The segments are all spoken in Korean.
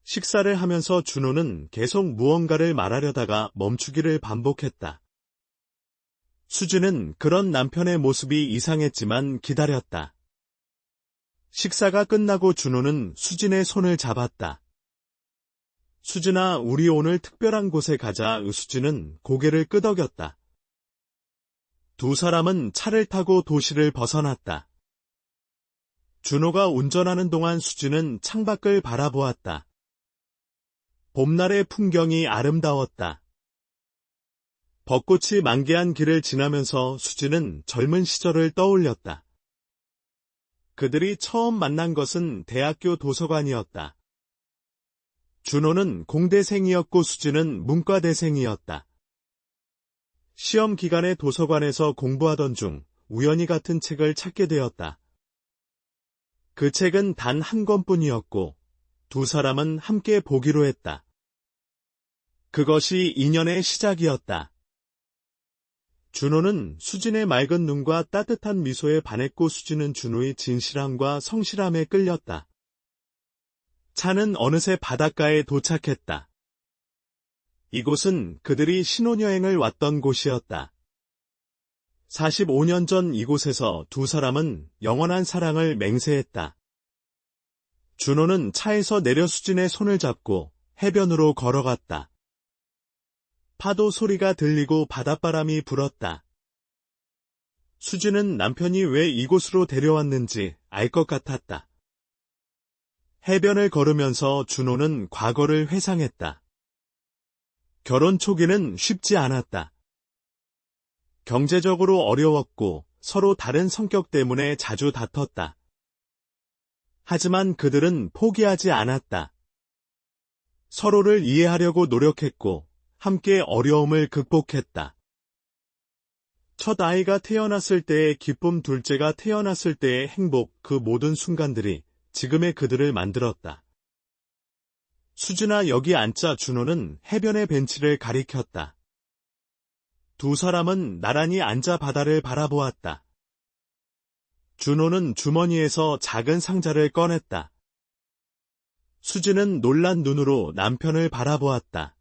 식사를 하면서 준호는 계속 무언가를 말하려다가 멈추기를 반복했다. 수지는 그런 남편의 모습이 이상했지만 기다렸다. 식사가 끝나고 준호는 수진의 손을 잡았다. 수진아, 우리 오늘 특별한 곳에 가자. 수진은 고개를 끄덕였다. 두 사람은 차를 타고 도시를 벗어났다. 준호가 운전하는 동안 수진은 창밖을 바라보았다. 봄날의 풍경이 아름다웠다. 벚꽃이 만개한 길을 지나면서 수진은 젊은 시절을 떠올렸다. 그들이 처음 만난 것은 대학교 도서관이었다. 준호는 공대생이었고 수진은 문과대생이었다. 시험 기간에 도서관에서 공부하던 중 우연히 같은 책을 찾게 되었다. 그 책은 단 한 권뿐이었고 두 사람은 함께 보기로 했다. 그것이 인연의 시작이었다. 준호는 수진의 맑은 눈과 따뜻한 미소에 반했고 수진은 준호의 진실함과 성실함에 끌렸다. 차는 어느새 바닷가에 도착했다. 이곳은 그들이 신혼여행을 왔던 곳이었다. 45년 전 이곳에서 두 사람은 영원한 사랑을 맹세했다. 준호는 차에서 내려 수진의 손을 잡고 해변으로 걸어갔다. 파도 소리가 들리고 바닷바람이 불었다. 수진은 남편이 왜 이곳으로 데려왔는지 알 것 같았다. 해변을 걸으면서 준호는 과거를 회상했다. 결혼 초기는 쉽지 않았다. 경제적으로 어려웠고 서로 다른 성격 때문에 자주 다퉜다. 하지만 그들은 포기하지 않았다. 서로를 이해하려고 노력했고 함께 어려움을 극복했다. 첫 아이가 태어났을 때의 기쁨, 둘째가 태어났을 때의 행복, 그 모든 순간들이 지금의 그들을 만들었다. 수진아, 여기 앉자. 준호는 해변의 벤치를 가리켰다. 두 사람은 나란히 앉아 바다를 바라보았다. 준호는 주머니에서 작은 상자를 꺼냈다. 수진은 놀란 눈으로 남편을 바라보았다.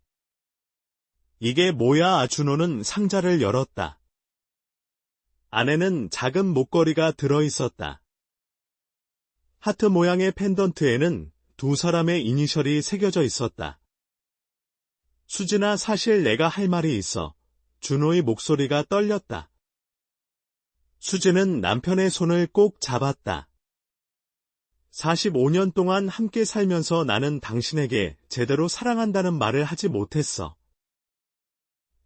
이게 뭐야? 준호는 상자를 열었다. 안에는 작은 목걸이가 들어있었다. 하트 모양의 펜던트에는 두 사람의 이니셜이 새겨져 있었다. 수진아, 사실 내가 할 말이 있어. 준호의 목소리가 떨렸다. 수진은 남편의 손을 꼭 잡았다. 45년 동안 함께 살면서 나는 당신에게 제대로 사랑한다는 말을 하지 못했어.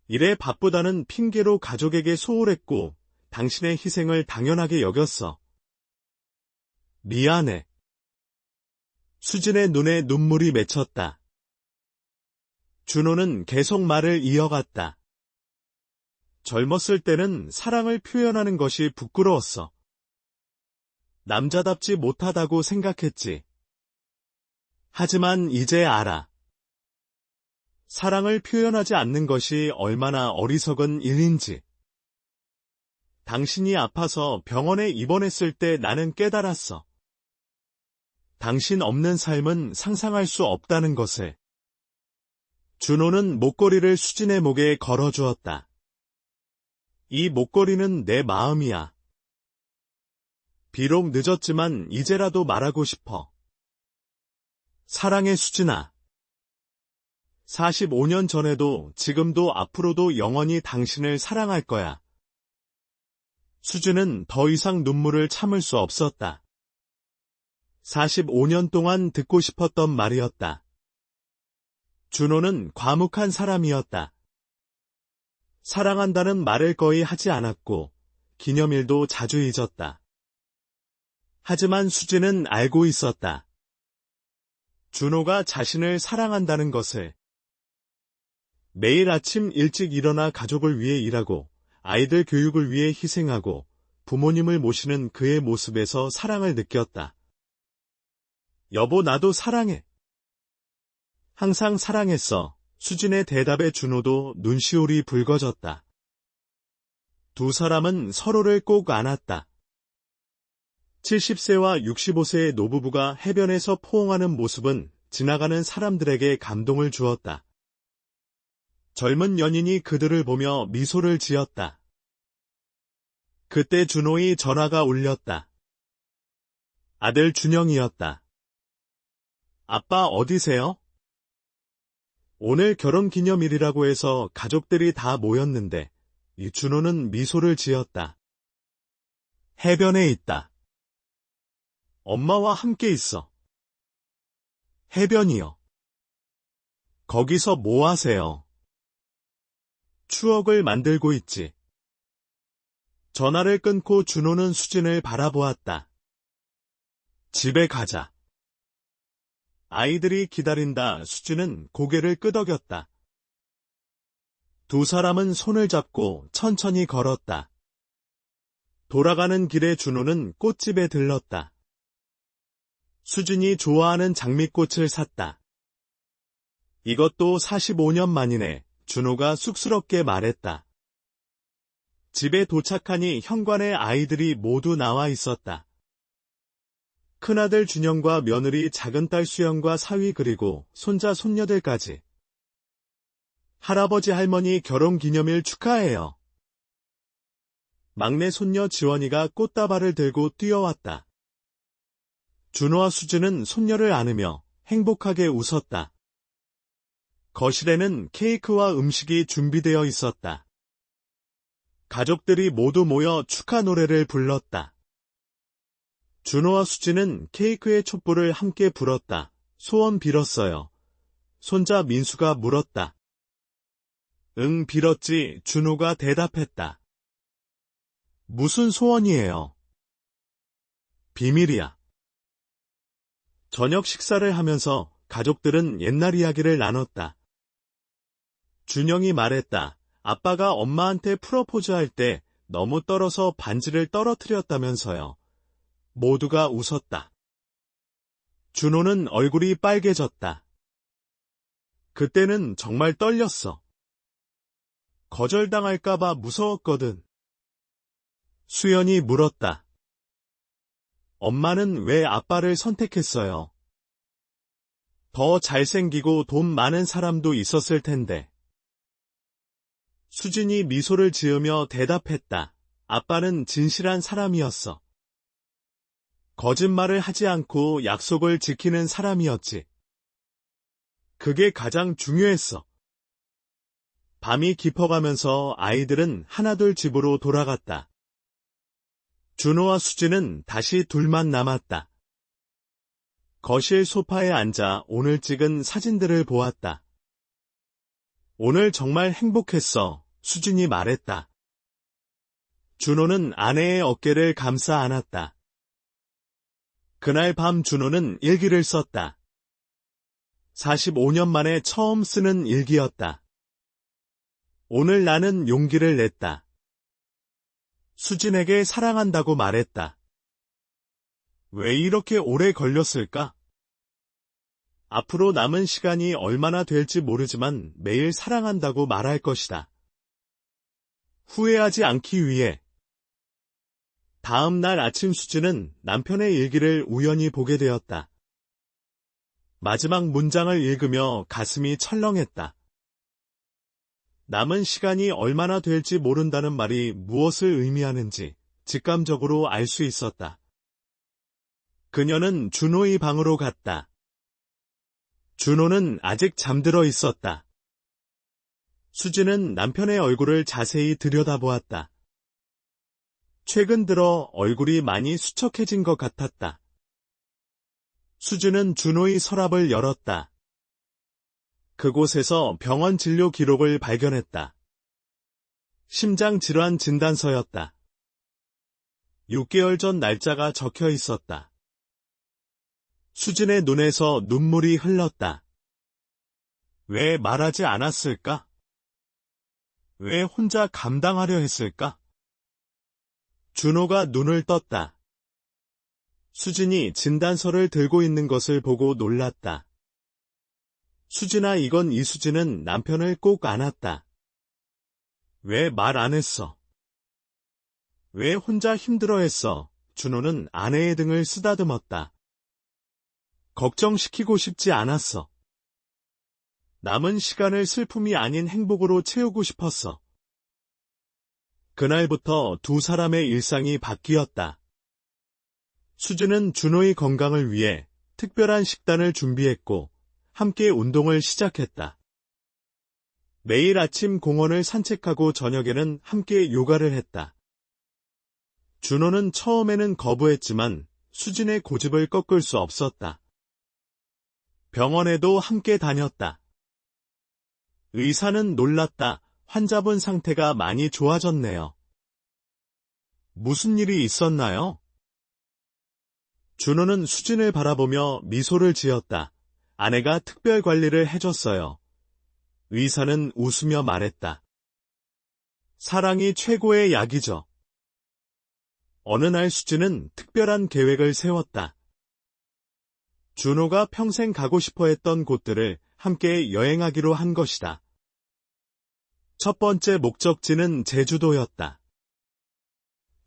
일에 바쁘다는 핑계로 가족에게 소홀했고 당신의 희생을 당연하게 여겼어. 미안해. 수진의 눈에 눈물이 맺혔다. 준호는 계속 말을 이어갔다. 젊었을 때는 사랑을 표현하는 것이 부끄러웠어. 남자답지 못하다고 생각했지. 하지만 이제 알아. 사랑을 표현하지 않는 것이 얼마나 어리석은 일인지. 당신이 아파서 병원에 입원했을 때 나는 깨달았어. 당신 없는 삶은 상상할 수 없다는 것을. 준호는 목걸이를 수진의 목에 걸어주었다. 이 목걸이는 내 마음이야. 비록 늦었지만 이제라도 말하고 싶어. 사랑해, 수진아. 45년 전에도 지금도 앞으로도 영원히 당신을 사랑할 거야. 수진은 더 이상 눈물을 참을 수 없었다. 45년 동안 듣고 싶었던 말이었다. 준호는 과묵한 사람이었다. 사랑한다는 말을 거의 하지 않았고 기념일도 자주 잊었다. 하지만 수진은 알고 있었다. 준호가 자신을 사랑한다는 것을. 매일 아침 일찍 일어나 가족을 위해 일하고 아이들 교육을 위해 희생하고 부모님을 모시는 그의 모습에서 사랑을 느꼈다. 여보, 나도 사랑해. 항상 사랑했어. 수진의 대답에 준호도 눈시울이 붉어졌다. 두 사람은 서로를 꼭 안았다. 70세와 65세의 노부부가 해변에서 포옹하는 모습은 지나가는 사람들에게 감동을 주었다. 젊은 연인이 그들을 보며 미소를 지었다. 그때 준호의 전화가 울렸다. 아들 준영이었다. 아빠 어디세요? 오늘 결혼기념일이라고 해서 가족들이 다 모였는데 준호는 미소를 지었다. 해변에 있다. 엄마와 함께 있어. 해변이요. 거기서 뭐 하세요? 추억을 만들고 있지. 전화를 끊고 준호는 수진을 바라보았다. 집에 가자. 아이들이 기다린다. 수진은 고개를 끄덕였다. 두 사람은 손을 잡고 천천히 걸었다. 돌아가는 길에 준호는 꽃집에 들렀다. 수진이 좋아하는 장미꽃을 샀다. 이것도 45년 만이네. 준호가 쑥스럽게 말했다. 집에 도착하니 현관에 아이들이 모두 나와 있었다. 큰아들 준영과 며느리 작은딸 수영과 사위 그리고 손자 손녀들까지. 할아버지 할머니 결혼기념일 축하해요. 막내 손녀 지원이가 꽃다발을 들고 뛰어왔다. 준호와 수진은 손녀를 안으며 행복하게 웃었다. 거실에는 케이크와 음식이 준비되어 있었다. 가족들이 모두 모여 축하 노래를 불렀다. 준호와 수진은 케이크의 촛불을 함께 불었다. 소원 빌었어요. 손자 민수가 물었다. 응, 빌었지. 준호가 대답했다. 무슨 소원이에요? 비밀이야. 저녁 식사를 하면서 가족들은 옛날 이야기를 나눴다. 준영이 말했다. 아빠가 엄마한테 프로포즈할 때 너무 떨어서 반지를 떨어뜨렸다면서요. 모두가 웃었다. 준호는 얼굴이 빨개졌다. 그때는 정말 떨렸어. 거절당할까봐 무서웠거든. 수연이 물었다. 엄마는 왜 아빠를 선택했어요? 더 잘생기고 돈 많은 사람도 있었을 텐데. 수진이 미소를 지으며 대답했다. 아빠는 진실한 사람이었어. 거짓말을 하지 않고 약속을 지키는 사람이었지. 그게 가장 중요했어. 밤이 깊어가면서 아이들은 하나둘 집으로 돌아갔다. 준호와 수진은 다시 둘만 남았다. 거실 소파에 앉아 오늘 찍은 사진들을 보았다. 오늘 정말 행복했어. 수진이 말했다. 준호는 아내의 어깨를 감싸 안았다. 그날 밤 준호는 일기를 썼다. 45년 만에 처음 쓰는 일기였다. 오늘 나는 용기를 냈다. 수진에게 사랑한다고 말했다. 왜 이렇게 오래 걸렸을까? 앞으로 남은 시간이 얼마나 될지 모르지만 매일 사랑한다고 말할 것이다. 후회하지 않기 위해. 다음 날 아침 수진은 남편의 일기를 우연히 보게 되었다. 마지막 문장을 읽으며 가슴이 철렁했다. 남은 시간이 얼마나 될지 모른다는 말이 무엇을 의미하는지 직감적으로 알 수 있었다. 그녀는 준호의 방으로 갔다. 준호는 아직 잠들어 있었다. 수진은 남편의 얼굴을 자세히 들여다보았다. 최근 들어 얼굴이 많이 수척해진 것 같았다. 수진은 준호의 서랍을 열었다. 그곳에서 병원 진료 기록을 발견했다. 심장질환 진단서였다. 6개월 전 날짜가 적혀 있었다. 수진의 눈에서 눈물이 흘렀다. 왜 말하지 않았을까? 왜 혼자 감당하려 했을까? 준호가 눈을 떴다. 수진이 진단서를 들고 있는 것을 보고 놀랐다. 수진아, 이건 이수진은 남편을 꼭 안았다. 왜 말 안 했어? 왜 혼자 힘들어했어? 준호는 아내의 등을 쓰다듬었다. 걱정시키고 싶지 않았어. 남은 시간을 슬픔이 아닌 행복으로 채우고 싶었어. 그날부터 두 사람의 일상이 바뀌었다. 수지는 준호의 건강을 위해 특별한 식단을 준비했고 함께 운동을 시작했다. 매일 아침 공원을 산책하고 저녁에는 함께 요가를 했다. 준호는 처음에는 거부했지만 수진의 고집을 꺾을 수 없었다. 병원에도 함께 다녔다. 의사는 놀랐다. 환자분 상태가 많이 좋아졌네요. 무슨 일이 있었나요? 준호는 수진을 바라보며 미소를 지었다. 아내가 특별 관리를 해줬어요. 의사는 웃으며 말했다. 사랑이 최고의 약이죠. 어느 날 수진은 특별한 계획을 세웠다. 준호가 평생 가고 싶어 했던 곳들을 함께 여행하기로 한 것이다. 첫 번째 목적지는 제주도였다.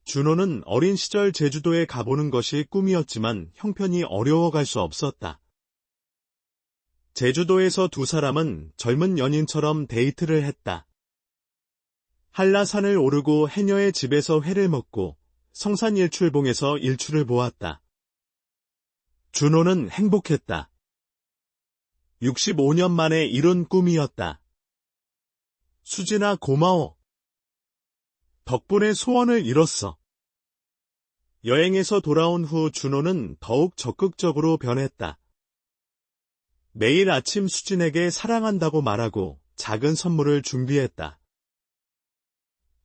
준호는 어린 시절 제주도에 가보는 것이 꿈이었지만 형편이 어려워갈 수 없었다. 제주도에서 두 사람은 젊은 연인처럼 데이트를 했다. 한라산을 오르고 해녀의 집에서 회를 먹고 성산일출봉에서 일출을 보았다. 준호는 행복했다. 65년 만에 이룬 꿈이었다. 수진아 고마워. 덕분에 소원을 이뤘어. 여행에서 돌아온 후 준호는 더욱 적극적으로 변했다. 매일 아침 수진에게 사랑한다고 말하고 작은 선물을 준비했다.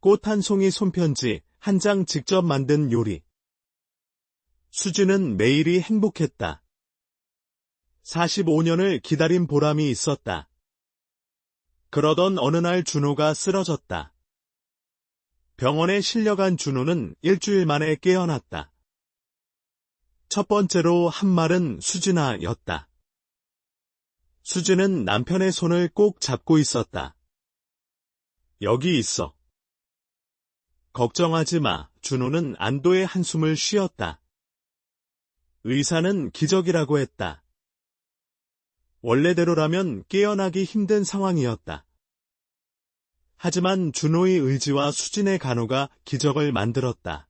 꽃 한 송이 손편지, 한 장 직접 만든 요리. 수진은 매일이 행복했다. 45년을 기다린 보람이 있었다. 그러던 어느 날 준호가 쓰러졌다. 병원에 실려간 준호는 일주일 만에 깨어났다. 첫 번째로 한 말은 수진아였다. 수진은 남편의 손을 꼭 잡고 있었다. 여기 있어. 걱정하지 마. 준호는 안도의 한숨을 쉬었다. 의사는 기적이라고 했다. 원래대로라면 깨어나기 힘든 상황이었다. 하지만 준호의 의지와 수진의 간호가 기적을 만들었다.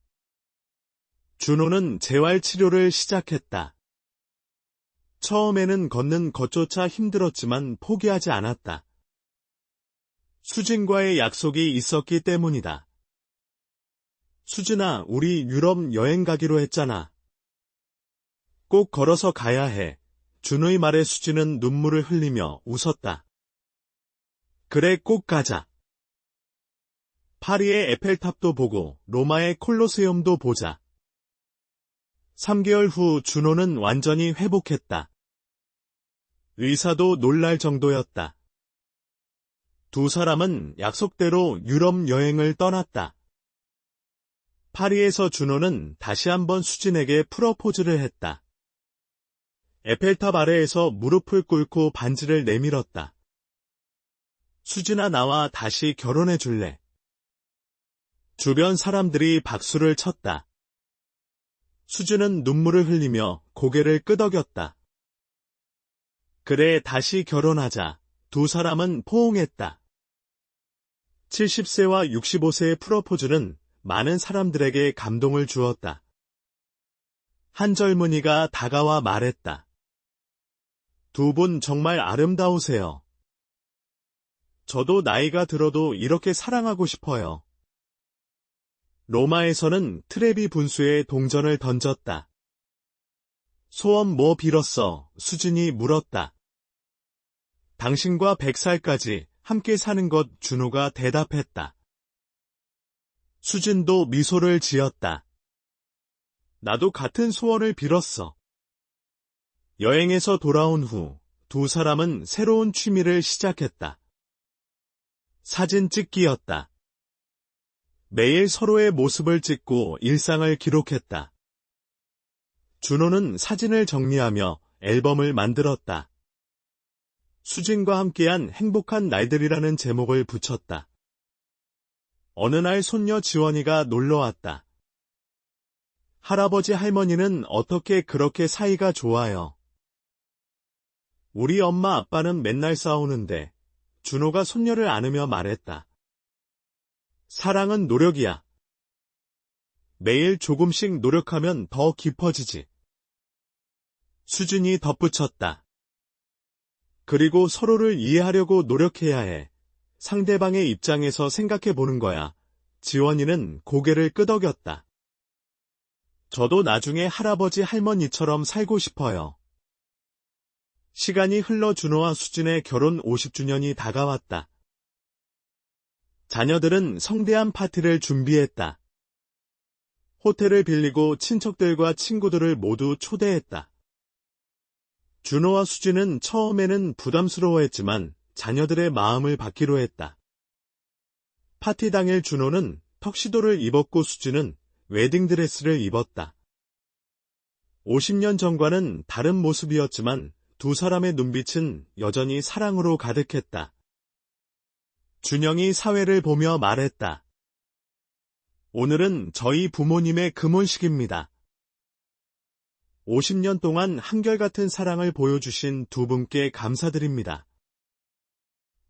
준호는 재활치료를 시작했다. 처음에는 걷는 것조차 힘들었지만 포기하지 않았다. 수진과의 약속이 있었기 때문이다. 수진아, 우리 유럽 여행 가기로 했잖아. 꼭 걸어서 가야 해. 준호의 말에 수진은 눈물을 흘리며 웃었다. 그래, 꼭 가자. 파리의 에펠탑도 보고 로마의 콜로세움도 보자. 3개월 후 준호는 완전히 회복했다. 의사도 놀랄 정도였다. 두 사람은 약속대로 유럽 여행을 떠났다. 파리에서 준호는 다시 한번 수진에게 프러포즈를 했다. 에펠탑 아래에서 무릎을 꿇고 반지를 내밀었다. 수진아, 나와 다시 결혼해 줄래? 주변 사람들이 박수를 쳤다. 수진은 눈물을 흘리며 고개를 끄덕였다. 그래, 다시 결혼하자. 두 사람은 포옹했다. 70세와 65세의 프러포즈는 많은 사람들에게 감동을 주었다. 한 젊은이가 다가와 말했다. 두 분 정말 아름다우세요. 저도 나이가 들어도 이렇게 사랑하고 싶어요. 로마에서는 트레비 분수에 동전을 던졌다. 소원 뭐 빌었어? 수진이 물었다. 당신과 100살까지 함께 사는 것, 준호가 대답했다. 수진도 미소를 지었다. 나도 같은 소원을 빌었어. 여행에서 돌아온 후 두 사람은 새로운 취미를 시작했다. 사진 찍기였다. 매일 서로의 모습을 찍고 일상을 기록했다. 준호는 사진을 정리하며 앨범을 만들었다. 수진과 함께한 행복한 날들이라는 제목을 붙였다. 어느 날 손녀 지원이가 놀러왔다. 할아버지 할머니는 어떻게 그렇게 사이가 좋아요? 우리 엄마 아빠는 맨날 싸우는데 준호가 손녀를 안으며 말했다. 사랑은 노력이야. 매일 조금씩 노력하면 더 깊어지지. 수진이 덧붙였다. 그리고 서로를 이해하려고 노력해야 해. 상대방의 입장에서 생각해 보는 거야. 지원이는 고개를 끄덕였다. 저도 나중에 할아버지 할머니처럼 살고 싶어요. 시간이 흘러 준호와 수진의 결혼 50주년이 다가왔다. 자녀들은 성대한 파티를 준비했다. 호텔을 빌리고 친척들과 친구들을 모두 초대했다. 준호와 수진은 처음에는 부담스러워했지만 자녀들의 마음을 받기로 했다. 파티 당일 준호는 턱시도를 입었고 수진은 웨딩드레스를 입었다. 50년 전과는 다른 모습이었지만 두 사람의 눈빛은 여전히 사랑으로 가득했다. 준영이 사회를 보며 말했다. 오늘은 저희 부모님의 금혼식입니다. 50년 동안 한결같은 사랑을 보여주신 두 분께 감사드립니다.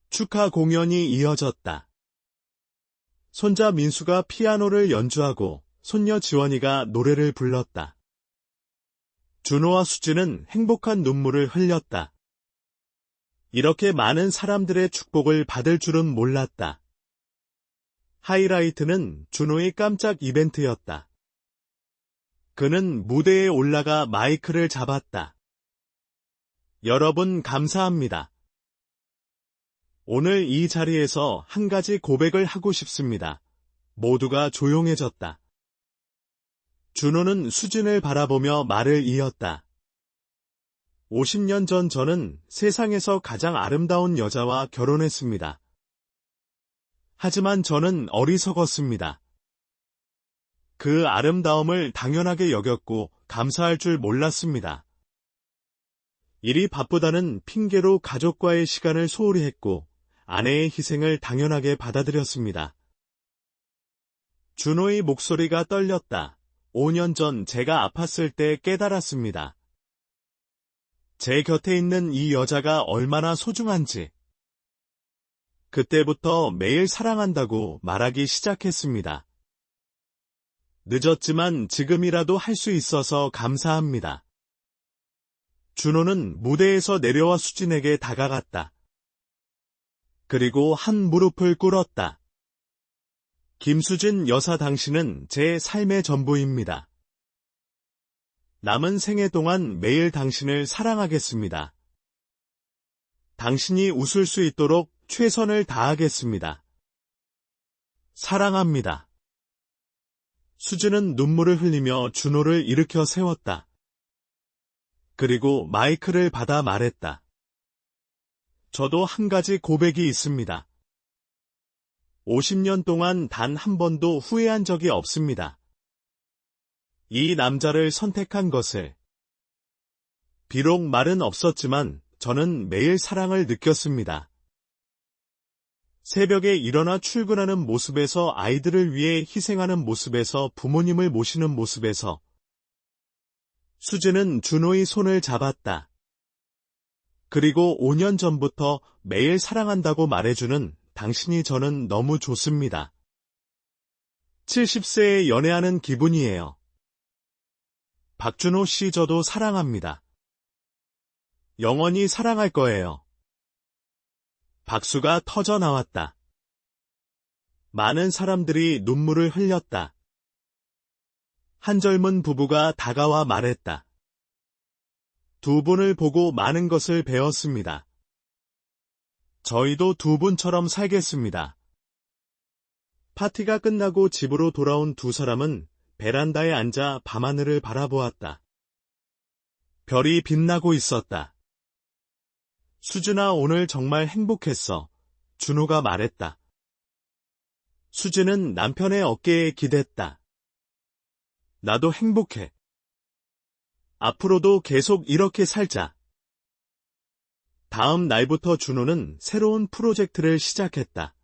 축하 공연이 이어졌다. 손자 민수가 피아노를 연주하고 손녀 지원이가 노래를 불렀다. 준호와 수진은 행복한 눈물을 흘렸다. 이렇게 많은 사람들의 축복을 받을 줄은 몰랐다. 하이라이트는 준호의 깜짝 이벤트였다. 그는 무대에 올라가 마이크를 잡았다. 여러분 감사합니다. 오늘 이 자리에서 한 가지 고백을 하고 싶습니다. 모두가 조용해졌다. 준호는 수진을 바라보며 말을 이었다. 50년 전 저는 세상에서 가장 아름다운 여자와 결혼했습니다. 하지만 저는 어리석었습니다. 그 아름다움을 당연하게 여겼고 감사할 줄 몰랐습니다. 일이 바쁘다는 핑계로 가족과의 시간을 소홀히 했고 아내의 희생을 당연하게 받아들였습니다. 준호의 목소리가 떨렸다. 5년 전 제가 아팠을 때 깨달았습니다. 제 곁에 있는 이 여자가 얼마나 소중한지. 그때부터 매일 사랑한다고 말하기 시작했습니다. 늦었지만 지금이라도 할 수 있어서 감사합니다. 준호는 무대에서 내려와 수진에게 다가갔다. 그리고 한 무릎을 꿇었다. 김수진 여사 당신은 제 삶의 전부입니다. 남은 생애 동안 매일 당신을 사랑하겠습니다. 당신이 웃을 수 있도록 최선을 다하겠습니다. 사랑합니다. 수진은 눈물을 흘리며 준호를 일으켜 세웠다. 그리고 마이크를 받아 말했다. 저도 한 가지 고백이 있습니다. 50년 동안 단 한 번도 후회한 적이 없습니다. 이 남자를 선택한 것을. 비록 말은 없었지만 저는 매일 사랑을 느꼈습니다. 새벽에 일어나 출근하는 모습에서 아이들을 위해 희생하는 모습에서 부모님을 모시는 모습에서 수진은 준호의 손을 잡았다. 그리고 5년 전부터 매일 사랑한다고 말해주는 당신이 저는 너무 좋습니다. 70세에 연애하는 기분이에요. 박준호 씨 저도 사랑합니다. 영원히 사랑할 거예요. 박수가 터져 나왔다. 많은 사람들이 눈물을 흘렸다. 한 젊은 부부가 다가와 말했다. 두 분을 보고 많은 것을 배웠습니다. 저희도 두 분처럼 살겠습니다. 파티가 끝나고 집으로 돌아온 두 사람은 베란다에 앉아 밤하늘을 바라보았다. 별이 빛나고 있었다. 수진아 오늘 정말 행복했어. 준호가 말했다. 수진은 남편의 어깨에 기댔다. 나도 행복해. 앞으로도 계속 이렇게 살자. 다음 날부터 준호는 새로운 프로젝트를 시작했다.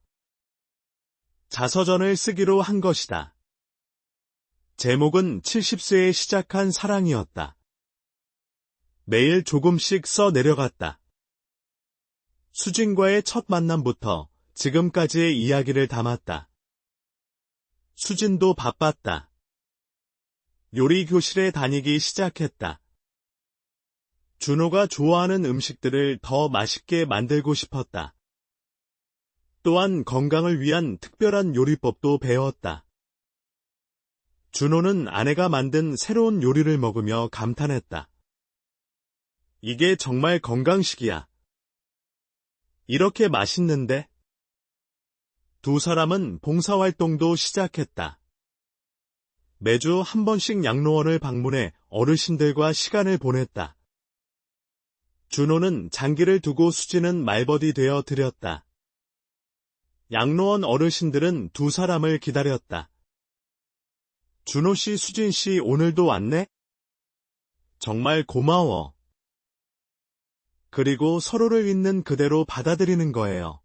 자서전을 쓰기로 한 것이다. 제목은 70세에 시작한 사랑이었다. 매일 조금씩 써 내려갔다. 수진과의 첫 만남부터 지금까지의 이야기를 담았다. 수진도 바빴다. 요리 교실에 다니기 시작했다. 준호가 좋아하는 음식들을 더 맛있게 만들고 싶었다. 또한 건강을 위한 특별한 요리법도 배웠다. 준호는 아내가 만든 새로운 요리를 먹으며 감탄했다. 이게 정말 건강식이야. 이렇게 맛있는데? 두 사람은 봉사활동도 시작했다. 매주 한 번씩 양로원을 방문해 어르신들과 시간을 보냈다. 준호는 장기를 두고 수지는 말벗이 되어 드렸다. 양로원 어르신들은 두 사람을 기다렸다. 준호 씨, 수진 씨 오늘도 왔네? 정말 고마워. 그리고 서로를 있는 그대로 받아들이는 거예요.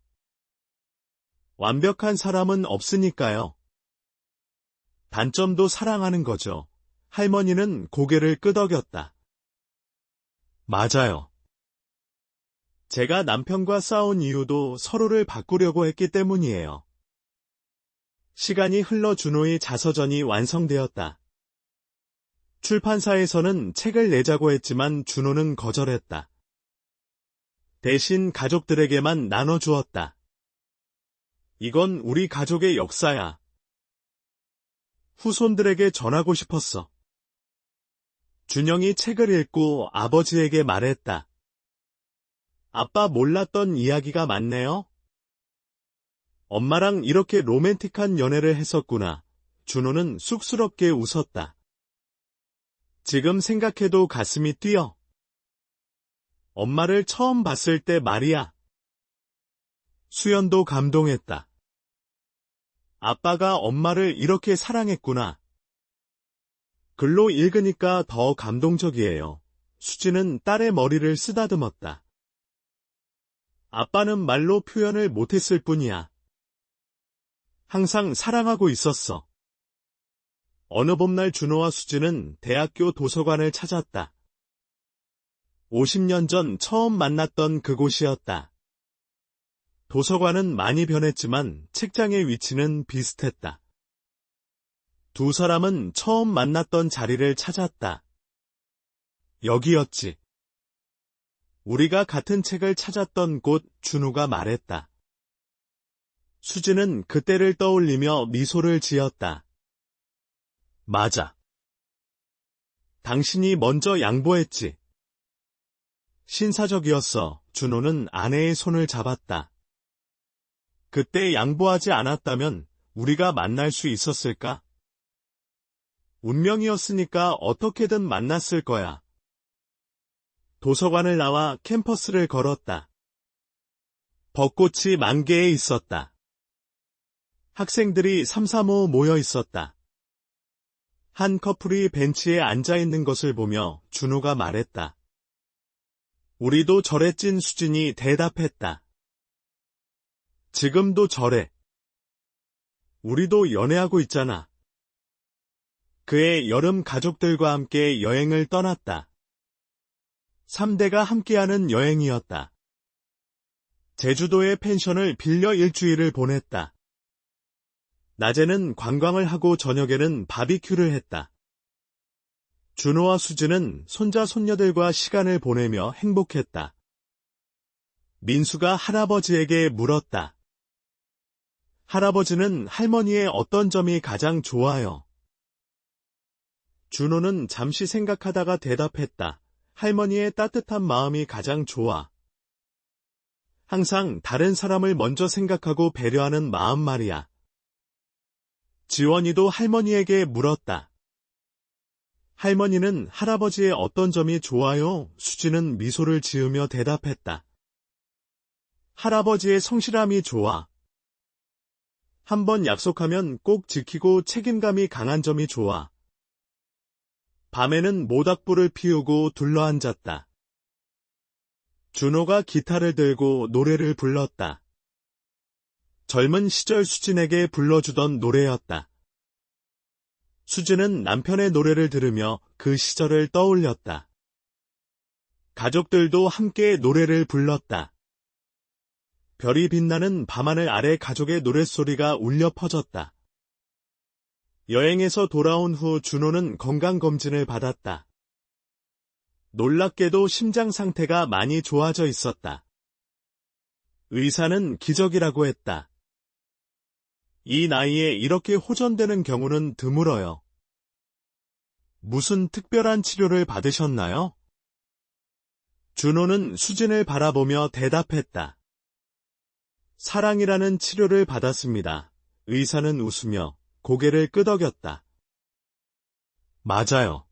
완벽한 사람은 없으니까요. 단점도 사랑하는 거죠. 할머니는 고개를 끄덕였다. 맞아요. 제가 남편과 싸운 이유도 서로를 바꾸려고 했기 때문이에요. 시간이 흘러 준호의 자서전이 완성되었다. 출판사에서는 책을 내자고 했지만 준호는 거절했다. 대신 가족들에게만 나눠주었다. 이건 우리 가족의 역사야. 후손들에게 전하고 싶었어. 준영이 책을 읽고 아버지에게 말했다. 아빠 몰랐던 이야기가 많네요. 엄마랑 이렇게 로맨틱한 연애를 했었구나. 준호는 쑥스럽게 웃었다. 지금 생각해도 가슴이 뛰어. 엄마를 처음 봤을 때 말이야. 수연도 감동했다. 아빠가 엄마를 이렇게 사랑했구나. 글로 읽으니까 더 감동적이에요. 수지는 딸의 머리를 쓰다듬었다. 아빠는 말로 표현을 못했을 뿐이야. 항상 사랑하고 있었어. 어느 봄날 준호와 수지는 대학교 도서관을 찾았다. 50년 전 처음 만났던 그곳이었다. 도서관은 많이 변했지만 책장의 위치는 비슷했다. 두 사람은 처음 만났던 자리를 찾았다. 여기였지. 우리가 같은 책을 찾았던 곳, 준호가 말했다. 수지는 그때를 떠올리며 미소를 지었다. 맞아. 당신이 먼저 양보했지. 신사적이었어. 준호는 아내의 손을 잡았다. 그때 양보하지 않았다면 우리가 만날 수 있었을까? 운명이었으니까 어떻게든 만났을 거야. 도서관을 나와 캠퍼스를 걸었다. 벚꽃이 만개에 있었다. 학생들이 삼삼오오 모여 있었다. 한 커플이 벤치에 앉아 있는 것을 보며 준호가 말했다. 우리도 저랬진. 수진이 대답했다. 지금도 저래. 우리도 연애하고 있잖아. 그해 여름 가족들과 함께 여행을 떠났다. 3대가 함께하는 여행이었다. 제주도의 펜션을 빌려 일주일을 보냈다. 낮에는 관광을 하고 저녁에는 바비큐를 했다. 준호와 수지는 손자 손녀들과 시간을 보내며 행복했다. 민수가 할아버지에게 물었다. 할아버지는 할머니의 어떤 점이 가장 좋아요? 준호는 잠시 생각하다가 대답했다. 할머니의 따뜻한 마음이 가장 좋아. 항상 다른 사람을 먼저 생각하고 배려하는 마음 말이야. 지원이도 할머니에게 물었다. 할머니는 할아버지의 어떤 점이 좋아요? 수지는 미소를 지으며 대답했다. 할아버지의 성실함이 좋아. 한번 약속하면 꼭 지키고 책임감이 강한 점이 좋아. 밤에는 모닥불을 피우고 둘러앉았다. 준호가 기타를 들고 노래를 불렀다. 젊은 시절 수진에게 불러주던 노래였다. 수진은 남편의 노래를 들으며 그 시절을 떠올렸다. 가족들도 함께 노래를 불렀다. 별이 빛나는 밤하늘 아래 가족의 노랫소리가 울려 퍼졌다. 여행에서 돌아온 후 준호는 건강검진을 받았다. 놀랍게도 심장 상태가 많이 좋아져 있었다. 의사는 기적이라고 했다. 이 나이에 이렇게 호전되는 경우는 드물어요. 무슨 특별한 치료를 받으셨나요? 준호는 수진을 바라보며 대답했다. 사랑이라는 치료를 받았습니다. 의사는 웃으며 고개를 끄덕였다. 맞아요.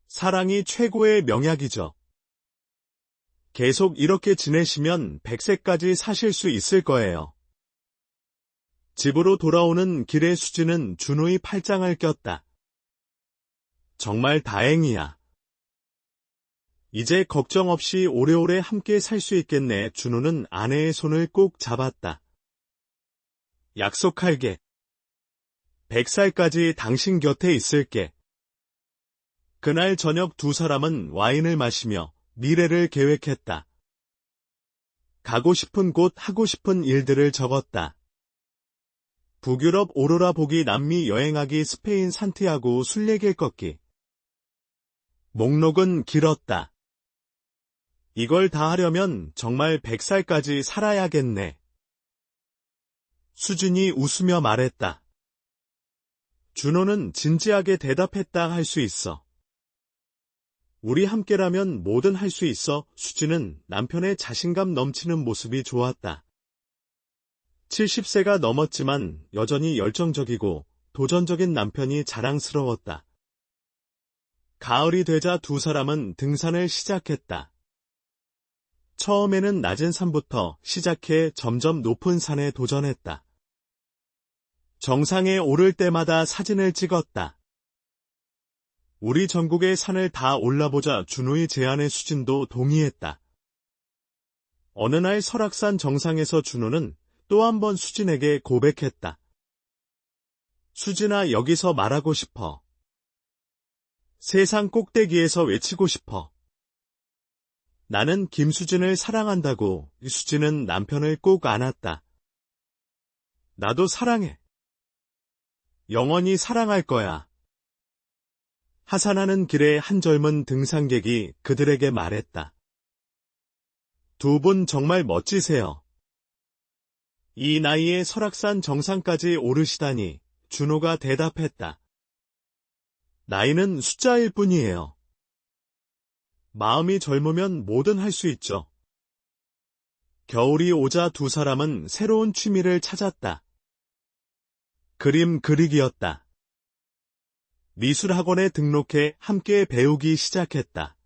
사랑이 최고의 명약이죠. 계속 이렇게 지내시면 100세까지 사실 수 있을 거예요. 집으로 돌아오는 길에 수진은 준호의 팔짱을 꼈다. 정말 다행이야. 이제 걱정 없이 오래오래 함께 살 수 있겠네. 준호는 아내의 손을 꼭 잡았다. 약속할게. 100살까지 당신 곁에 있을게. 그날 저녁 두 사람은 와인을 마시며 미래를 계획했다. 가고 싶은 곳, 하고 싶은 일들을 적었다. 북유럽 오로라 보기, 남미 여행하기, 스페인 산티아고 순례길 걷기. 목록은 길었다. 이걸 다 하려면 정말 100살까지 살아야겠네. 수진이 웃으며 말했다. 준호는 진지하게 대답했다. 할 수 있어. 우리 함께라면 뭐든 할 수 있어. 수진은 남편의 자신감 넘치는 모습이 좋았다. 70세가 넘었지만 여전히 열정적이고 도전적인 남편이 자랑스러웠다. 가을이 되자 두 사람은 등산을 시작했다. 처음에는 낮은 산부터 시작해 점점 높은 산에 도전했다. 정상에 오를 때마다 사진을 찍었다. 우리 전국의 산을 다 올라보자. 준호의 제안에 수진도 동의했다. 어느 날 설악산 정상에서 준호는 또 한 번 수진에게 고백했다. 수진아, 여기서 말하고 싶어. 세상 꼭대기에서 외치고 싶어. 나는 김수진을 사랑한다고. 수진은 남편을 꼭 안았다. 나도 사랑해. 영원히 사랑할 거야. 하산하는 길에 한 젊은 등산객이 그들에게 말했다. 두 분 정말 멋지세요. 이 나이에 설악산 정상까지 오르시다니. 준호가 대답했다. 나이는 숫자일 뿐이에요. 마음이 젊으면 뭐든 할 수 있죠. 겨울이 오자 두 사람은 새로운 취미를 찾았다. 그림 그리기였다. 미술학원에 등록해 함께 배우기 시작했다.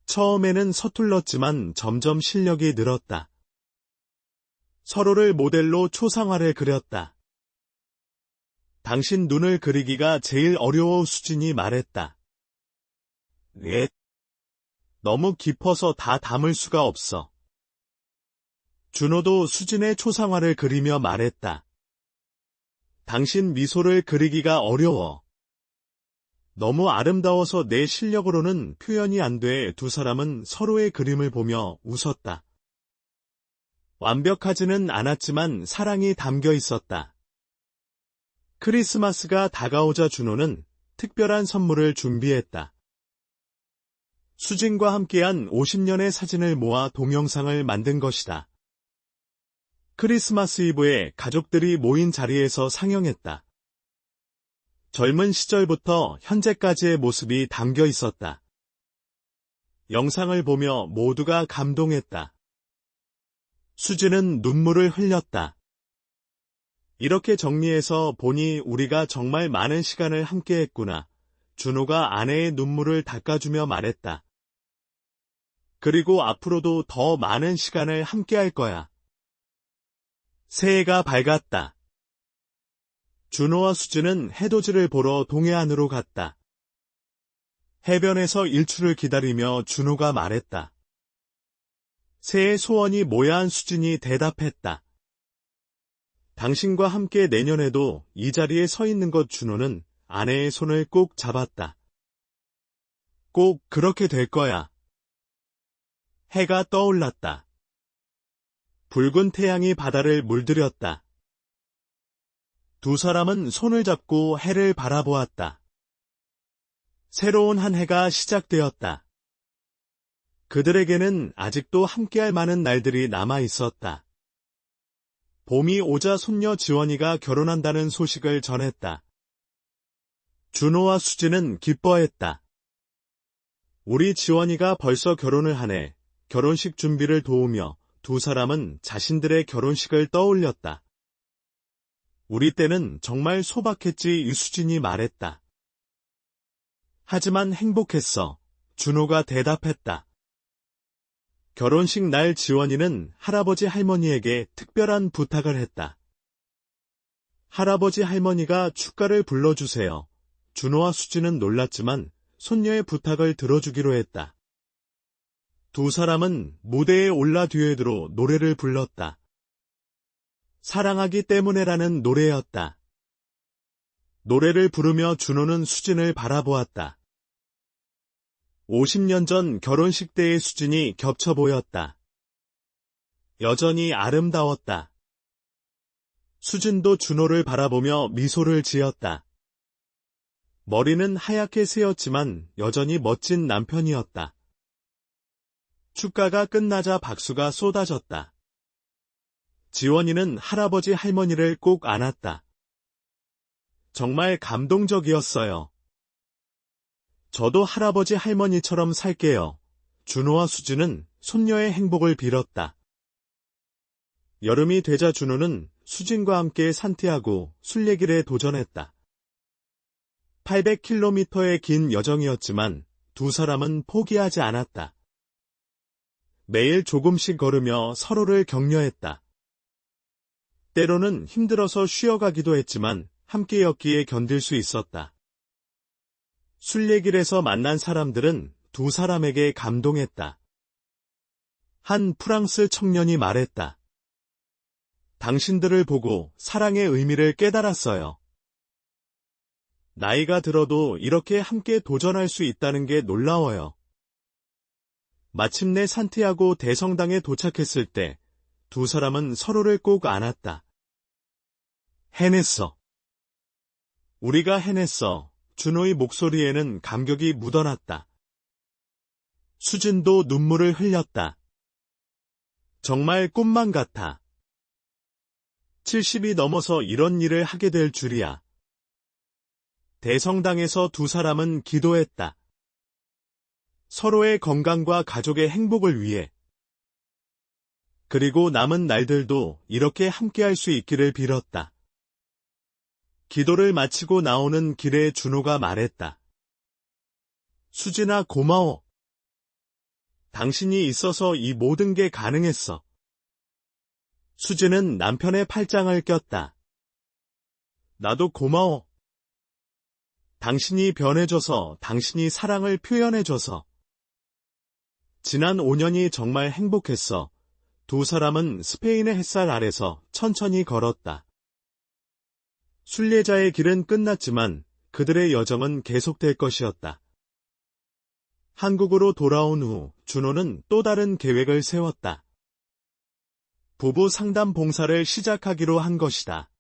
처음에는 서툴렀지만 점점 실력이 늘었다. 서로를 모델로 초상화를 그렸다. 당신 눈을 그리기가 제일 어려워. 수진이 말했다. 네. 너무 깊어서 다 담을 수가 없어. 준호도 수진의 초상화를 그리며 말했다. 당신 미소를 그리기가 어려워. 너무 아름다워서 내 실력으로는 표현이 안 돼. 두 사람은 서로의 그림을 보며 웃었다. 완벽하지는 않았지만 사랑이 담겨 있었다. 크리스마스가 다가오자 준호는 특별한 선물을 준비했다. 수진과 함께한 50년의 사진을 모아 동영상을 만든 것이다. 크리스마스 이브에 가족들이 모인 자리에서 상영했다. 젊은 시절부터 현재까지의 모습이 담겨 있었다. 영상을 보며 모두가 감동했다. 수진은 눈물을 흘렸다. 이렇게 정리해서 보니 우리가 정말 많은 시간을 함께했구나. 준호가 아내의 눈물을 닦아주며 말했다. 그리고 앞으로도 더 많은 시간을 함께할 거야. 새해가 밝았다. 준호와 수진은 해돋이를 보러 동해안으로 갔다. 해변에서 일출을 기다리며 준호가 말했다. 새해 소원이 뭐야? 수진이 대답했다. 당신과 함께 내년에도 이 자리에 서 있는 것. 준호는 아내의 손을 꼭 잡았다. 꼭 그렇게 될 거야. 해가 떠올랐다. 붉은 태양이 바다를 물들였다. 두 사람은 손을 잡고 해를 바라보았다. 새로운 한 해가 시작되었다. 그들에게는 아직도 함께할 많은 날들이 남아 있었다. 봄이 오자 손녀 지원이가 결혼한다는 소식을 전했다. 준호와 수지는 기뻐했다. 우리 지원이가 벌써 결혼을 하네. 결혼식 준비를 도우며 두 사람은 자신들의 결혼식을 떠올렸다. 우리 때는 정말 소박했지, 유수진이 말했다. 하지만 행복했어. 준호가 대답했다. 결혼식 날 지원이는 할아버지 할머니에게 특별한 부탁을 했다. 할아버지 할머니가 축가를 불러주세요. 준호와 수지는 놀랐지만 손녀의 부탁을 들어주기로 했다. 두 사람은 무대에 올라 듀엣으로 노래를 불렀다. 사랑하기 때문에라는 노래였다. 노래를 부르며 준호는 수진을 바라보았다. 50년 전 결혼식 때의 수진이 겹쳐 보였다. 여전히 아름다웠다. 수진도 준호를 바라보며 미소를 지었다. 머리는 하얗게 새었지만 여전히 멋진 남편이었다. 축가가 끝나자 박수가 쏟아졌다. 지원이는 할아버지 할머니를 꼭 안았다. 정말 감동적이었어요. 저도 할아버지 할머니처럼 살게요. 준호와 수지는 손녀의 행복을 빌었다. 여름이 되자 준호는 수진과 함께 산티아고 순례길에 도전했다. 800km의 긴 여정이었지만 두 사람은 포기하지 않았다. 매일 조금씩 걸으며 서로를 격려했다. 때로는 힘들어서 쉬어가기도 했지만 함께였기에 견딜 수 있었다. 순례길에서 만난 사람들은 두 사람에게 감동했다. 한 프랑스 청년이 말했다. 당신들을 보고 사랑의 의미를 깨달았어요. 나이가 들어도 이렇게 함께 도전할 수 있다는 게 놀라워요. 마침내 산티아고 대성당에 도착했을 때 두 사람은 서로를 꼭 안았다. 해냈어. 우리가 해냈어. 준호의 목소리에는 감격이 묻어났다. 수진도 눈물을 흘렸다. 정말 꿈만 같아. 70이 넘어서 이런 일을 하게 될 줄이야. 대성당에서 두 사람은 기도했다. 서로의 건강과 가족의 행복을 위해. 그리고 남은 날들도 이렇게 함께할 수 있기를 빌었다. 기도를 마치고 나오는 길에 준호가 말했다. 수진아, 고마워. 당신이 있어서 이 모든 게 가능했어. 수진은 남편의 팔짱을 꼈다. 나도 고마워. 당신이 변해줘서, 당신이 사랑을 표현해줘서. 지난 5년이 정말 행복했어. 두 사람은 스페인의 햇살 아래서 천천히 걸었다. 순례자의 길은 끝났지만 그들의 여정은 계속될 것이었다. 한국으로 돌아온 후 준호는 또 다른 계획을 세웠다. 부부 상담 봉사를 시작하기로 한 것이다.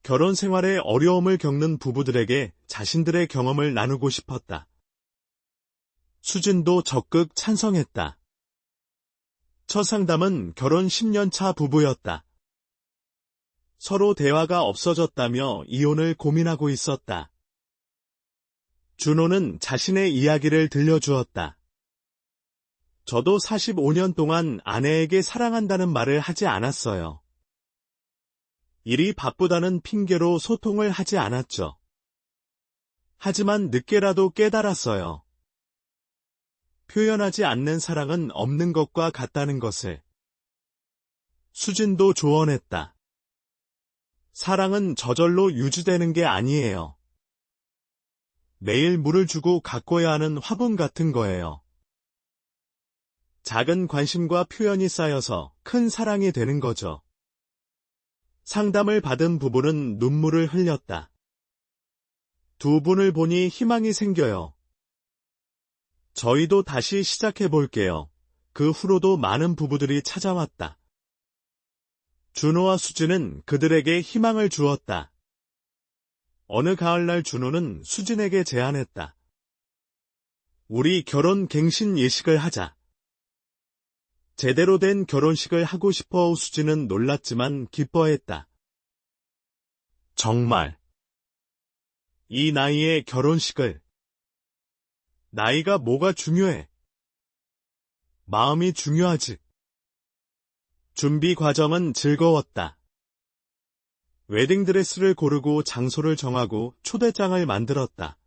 결혼 생활에 어려움을 겪는 부부들에게 자신들의 경험을 나누고 싶었다. 수진도 적극 찬성했다. 첫 상담은 결혼 10년 차 부부였다. 서로 대화가 없어졌다며 이혼을 고민하고 있었다. 준호는 자신의 이야기를 들려주었다. 저도 45년 동안 아내에게 사랑한다는 말을 하지 않았어요. 일이 바쁘다는 핑계로 소통을 하지 않았죠. 하지만 늦게라도 깨달았어요. 표현하지 않는 사랑은 없는 것과 같다는 것을. 수진도 조언했다. 사랑은 저절로 유지되는 게 아니에요. 매일 물을 주고 가꿔야 하는 화분 같은 거예요. 작은 관심과 표현이 쌓여서 큰 사랑이 되는 거죠. 상담을 받은 부부는 눈물을 흘렸다. 두 분을 보니 희망이 생겨요. 저희도 다시 시작해 볼게요. 그 후로도 많은 부부들이 찾아왔다. 준호와 수진은 그들에게 희망을 주었다. 어느 가을날 준호는 수진에게 제안했다. 우리 결혼 갱신 예식을 하자. 제대로 된 결혼식을 하고 싶어 수진은 놀랐지만 기뻐했다. 정말. 이 나이에 결혼식을. 나이가 뭐가 중요해? 마음이 중요하지. 준비 과정은 즐거웠다. 웨딩드레스를 고르고 장소를 정하고 초대장을 만들었다.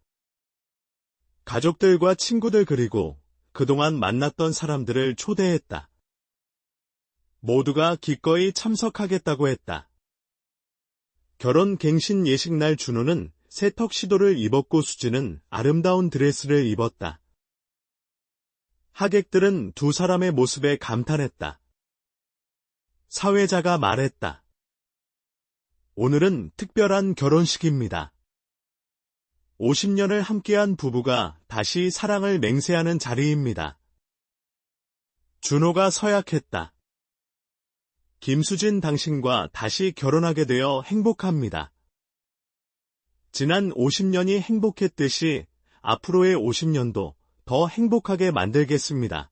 가족들과 친구들 그리고 그동안 만났던 사람들을 초대했다. 모두가 기꺼이 참석하겠다고 했다. 결혼 갱신 예식 날 준호는 새 턱시도를 입었고 수진은 아름다운 드레스를 입었다. 하객들은 두 사람의 모습에 감탄했다. 사회자가 말했다. 오늘은 특별한 결혼식입니다. 50년을 함께한 부부가 다시 사랑을 맹세하는 자리입니다. 준호가 서약했다. 김수진 당신과 다시 결혼하게 되어 행복합니다. 지난 50년이 행복했듯이 앞으로의 50년도 더 행복하게 만들겠습니다.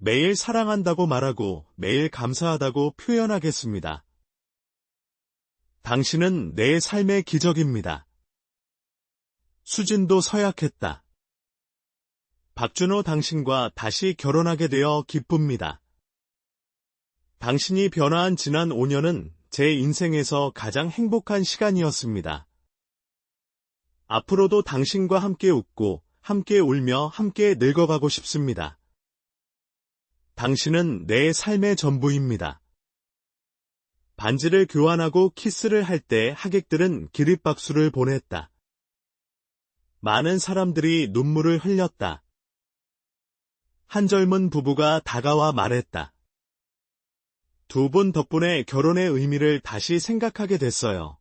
매일 사랑한다고 말하고 매일 감사하다고 표현하겠습니다. 당신은 내 삶의 기적입니다. 수진도 서약했다. 박준호 당신과 다시 결혼하게 되어 기쁩니다. 당신이 변화한 지난 5년은 제 인생에서 가장 행복한 시간이었습니다. 앞으로도 당신과 함께 웃고 함께 울며 함께 늙어가고 싶습니다. 당신은 내 삶의 전부입니다. 반지를 교환하고 키스를 할 때 하객들은 기립박수를 보냈다. 많은 사람들이 눈물을 흘렸다. 한 젊은 부부가 다가와 말했다. 두 분 덕분에 결혼의 의미를 다시 생각하게 됐어요.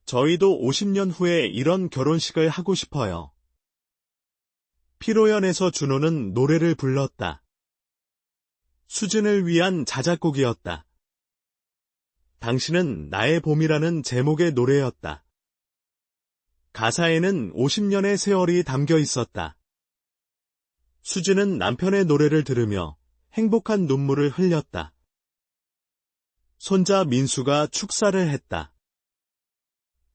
저희도 50년 후에 이런 결혼식을 하고 싶어요. 피로연에서 준호는 노래를 불렀다. 수진을 위한 자작곡이었다. 당신은 나의 봄이라는 제목의 노래였다. 가사에는 50년의 세월이 담겨 있었다. 수진은 남편의 노래를 들으며 행복한 눈물을 흘렸다. 손자 민수가 축사를 했다.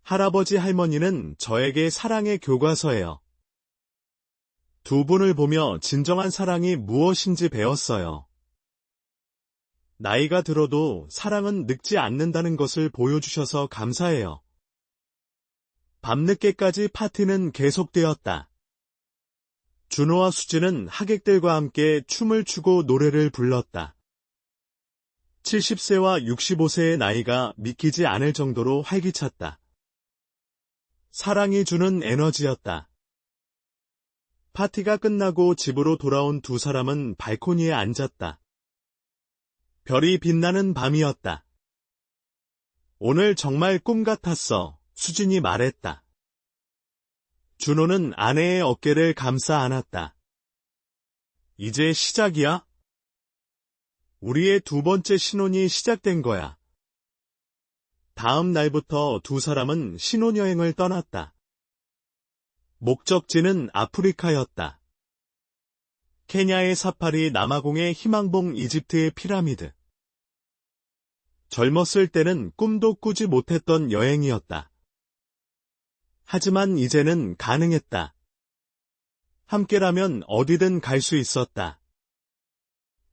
할아버지 할머니는 저에게 사랑의 교과서예요. 두 분을 보며 진정한 사랑이 무엇인지 배웠어요. 나이가 들어도 사랑은 늙지 않는다는 것을 보여주셔서 감사해요. 밤늦게까지 파티는 계속되었다. 준호와 수진은 하객들과 함께 춤을 추고 노래를 불렀다. 70세와 65세의 나이가 믿기지 않을 정도로 활기찼다. 사랑이 주는 에너지였다. 파티가 끝나고 집으로 돌아온 두 사람은 발코니에 앉았다. 별이 빛나는 밤이었다. 오늘 정말 꿈 같았어, 수진이 말했다. 준호는 아내의 어깨를 감싸 안았다. 이제 시작이야? 우리의 두 번째 신혼이 시작된 거야. 다음 날부터 두 사람은 신혼여행을 떠났다. 목적지는 아프리카였다. 케냐의 사파리 남아공의 희망봉 이집트의 피라미드. 젊었을 때는 꿈도 꾸지 못했던 여행이었다. 하지만 이제는 가능했다. 함께라면 어디든 갈 수 있었다.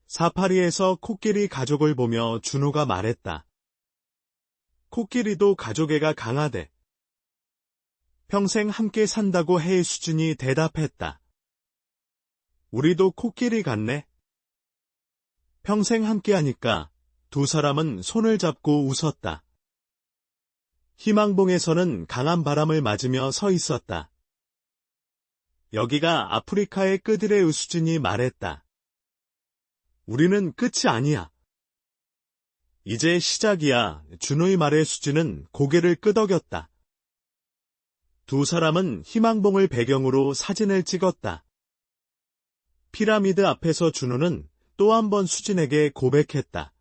사파리에서 코끼리 가족을 보며 준호가 말했다. 코끼리도 가족애가 강하대. 평생 함께 산다고 해 수진이 대답했다. 우리도 코끼리 같네. 평생 함께하니까 두 사람은 손을 잡고 웃었다. 희망봉에서는 강한 바람을 맞으며 서 있었다. 여기가 아프리카의 끝이래. 수진이 말했다. 우리는 끝이 아니야. 이제 시작이야. 준호의 말에 수진은 고개를 끄덕였다. 두 사람은 희망봉을 배경으로 사진을 찍었다. 피라미드 앞에서 준호는 또 한 번 수진에게 고백했다.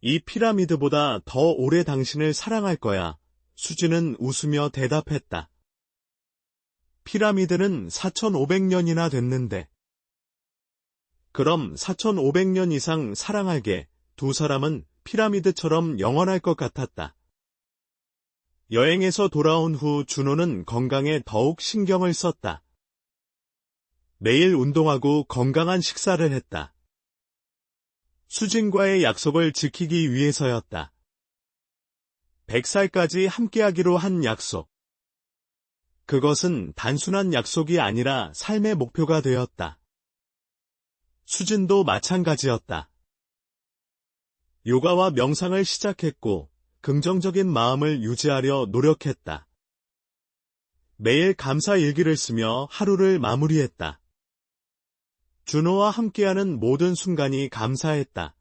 이 피라미드보다 더 오래 당신을 사랑할 거야. 수지는 웃으며 대답했다. 피라미드는 4,500년이나 됐는데. 그럼 4,500년 이상 사랑할게. 두 사람은 피라미드처럼 영원할 것 같았다. 여행에서 돌아온 후 준호는 건강에 더욱 신경을 썼다. 매일 운동하고 건강한 식사를 했다. 수진과의 약속을 지키기 위해서였다. 100살까지 함께하기로 한 약속. 그것은 단순한 약속이 아니라 삶의 목표가 되었다. 수진도 마찬가지였다. 요가와 명상을 시작했고 긍정적인 마음을 유지하려 노력했다. 매일 감사 일기를 쓰며 하루를 마무리했다. 준호와 함께하는 모든 순간이 감사했다.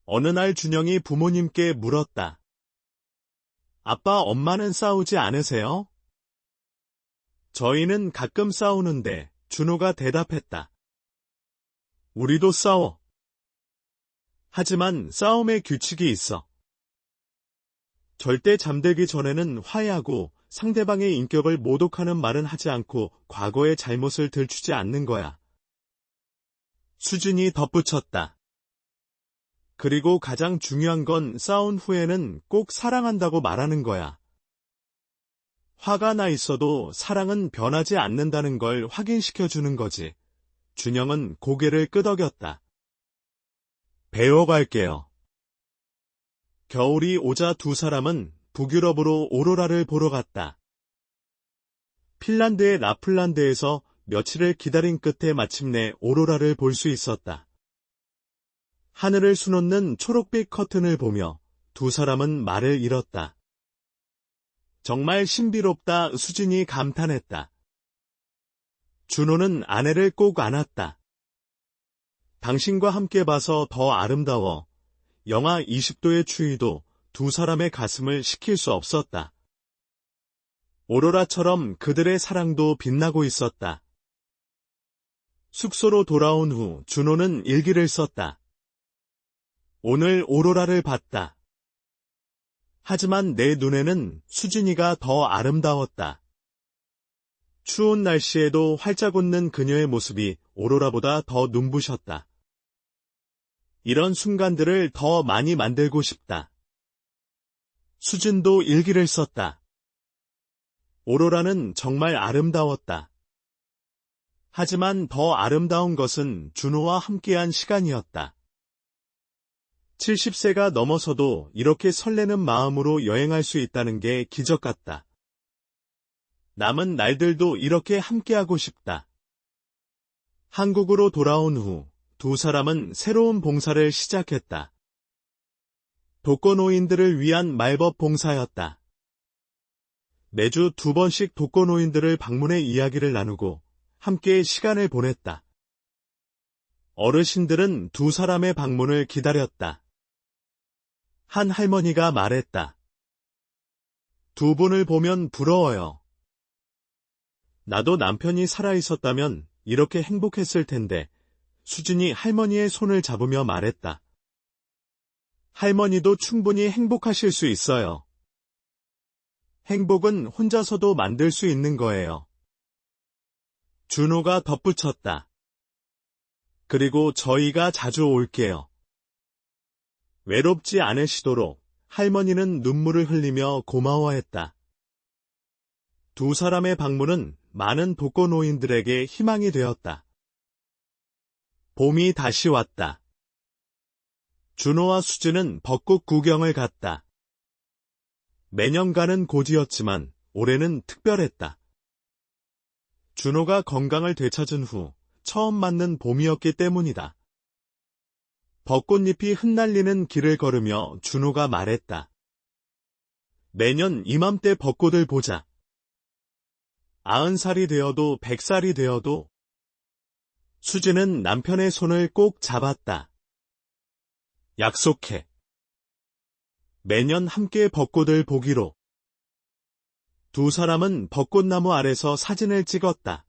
어느 날 준영이 부모님께 물었다. 아빠, 엄마는 싸우지 않으세요? 저희는 가끔 싸우는데, 준호가 대답했다. 우리도 싸워. 하지만 싸움에 규칙이 있어. 절대 잠들기 전에는 화해하고 상대방의 인격을 모독하는 말은 하지 않고 과거의 잘못을 들추지 않는 거야. 수진이 덧붙였다. 그리고 가장 중요한 건 싸운 후에는 꼭 사랑한다고 말하는 거야. 화가 나 있어도 사랑은 변하지 않는다는 걸 확인시켜주는 거지. 준영은 고개를 끄덕였다. 배워갈게요. 겨울이 오자 두 사람은 북유럽으로 오로라를 보러 갔다. 핀란드의 라플란드에서 며칠을 기다린 끝에 마침내 오로라를 볼 수 있었다. 하늘을 수놓는 초록빛 커튼을 보며 두 사람은 말을 잃었다. 정말 신비롭다, 수진이 감탄했다. 준호는 아내를 꼭 안았다. 당신과 함께 봐서 더 아름다워. 영하 20도의 추위도 두 사람의 가슴을 식힐 수 없었다. 오로라처럼 그들의 사랑도 빛나고 있었다. 숙소로 돌아온 후 준호는 일기를 썼다. 오늘 오로라를 봤다. 하지만 내 눈에는 수진이가 더 아름다웠다. 추운 날씨에도 활짝 웃는 그녀의 모습이 오로라보다 더 눈부셨다. 이런 순간들을 더 많이 만들고 싶다. 수진도 일기를 썼다. 오로라는 정말 아름다웠다. 하지만 더 아름다운 것은 준호와 함께한 시간이었다. 70세가 넘어서도 이렇게 설레는 마음으로 여행할 수 있다는 게 기적 같다. 남은 날들도 이렇게 함께하고 싶다. 한국으로 돌아온 후 두 사람은 새로운 봉사를 시작했다. 독거노인들을 위한 말벗 봉사였다. 매주 2번씩 독거노인들을 방문해 이야기를 나누고 함께 시간을 보냈다. 어르신들은 두 사람의 방문을 기다렸다. 한 할머니가 말했다. 두 분을 보면 부러워요. 나도 남편이 살아있었다면 이렇게 행복했을 텐데. 수진이 할머니의 손을 잡으며 말했다. 할머니도 충분히 행복하실 수 있어요. 행복은 혼자서도 만들 수 있는 거예요. 준호가 덧붙였다. 그리고 저희가 자주 올게요. 외롭지 않으시도록 할머니는 눈물을 흘리며 고마워했다. 두 사람의 방문은 많은 독거노인들에게 희망이 되었다. 봄이 다시 왔다. 준호와 수진은 벚꽃 구경을 갔다. 매년 가는 곳이었지만 올해는 특별했다. 준호가 건강을 되찾은 후 처음 맞는 봄이었기 때문이다. 벚꽃잎이 흩날리는 길을 걸으며 준호가 말했다. 매년 이맘때 벚꽃을 보자. 90살이 되어도 100살이 되어도 수진은 남편의 손을 꼭 잡았다. 약속해. 매년 함께 벚꽃을 보기로. 두 사람은 벚꽃나무 아래서 사진을 찍었다.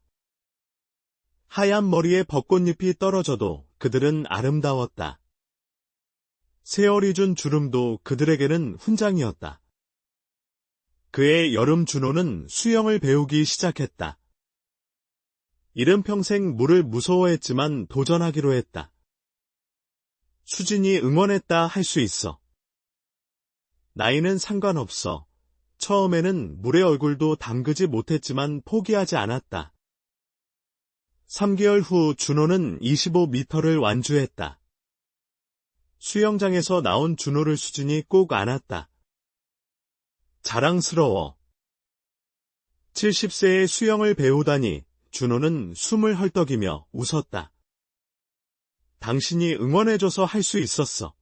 하얀 머리에 벚꽃잎이 떨어져도 그들은 아름다웠다. 세월이 준 주름도 그들에게는 훈장이었다. 그의 여름 준호는 수영을 배우기 시작했다. 이른 평생 물을 무서워했지만 도전하기로 했다. 수진이 응원했다 할 수 있어. 나이는 상관없어. 처음에는 물의 얼굴도 담그지 못했지만 포기하지 않았다. 3개월 후 준호는 25m를 완주했다. 수영장에서 나온 준호를 수진이 꼭 안았다. 자랑스러워. 70세에 수영을 배우다니 준호는 숨을 헐떡이며 웃었다. 당신이 응원해줘서 할 수 있었어.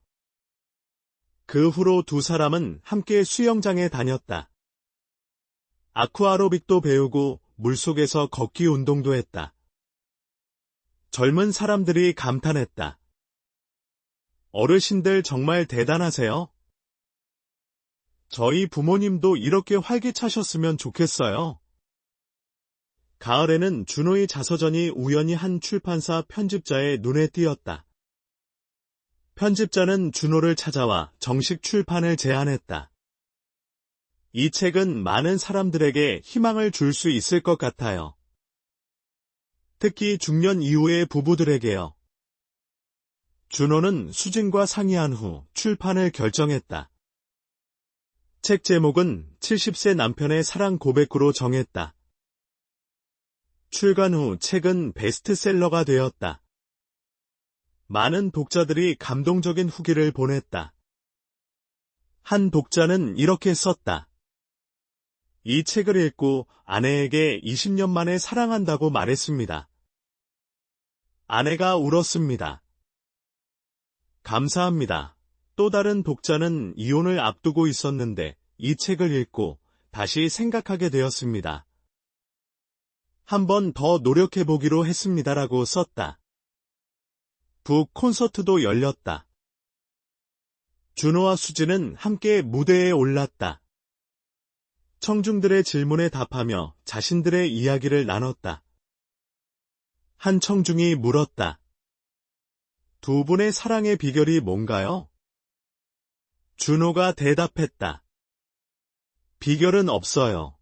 그 후로 두 사람은 함께 수영장에 다녔다. 아쿠아로빅도 배우고 물속에서 걷기 운동도 했다. 젊은 사람들이 감탄했다. 어르신들 정말 대단하세요. 저희 부모님도 이렇게 활기차셨으면 좋겠어요. 가을에는 준호의 자서전이 우연히 한 출판사 편집자의 눈에 띄었다. 편집자는 준호를 찾아와 정식 출판을 제안했다. 이 책은 많은 사람들에게 희망을 줄 수 있을 것 같아요. 특히 중년 이후의 부부들에게요. 준호는 수진과 상의한 후 출판을 결정했다. 책 제목은 70세 남편의 사랑 고백으로 정했다. 출간 후 책은 베스트셀러가 되었다. 많은 독자들이 감동적인 후기를 보냈다. 한 독자는 이렇게 썼다. 이 책을 읽고 아내에게 20년 만에 사랑한다고 말했습니다. 아내가 울었습니다. 감사합니다. 또 다른 독자는 이혼을 앞두고 있었는데 이 책을 읽고 다시 생각하게 되었습니다. 한 번 더 노력해보기로 했습니다라고 썼다. 북 콘서트도 열렸다. 준호와 수진은 함께 무대에 올랐다. 청중들의 질문에 답하며 자신들의 이야기를 나눴다. 한 청중이 물었다. 두 분의 사랑의 비결이 뭔가요? 준호가 대답했다. 비결은 없어요.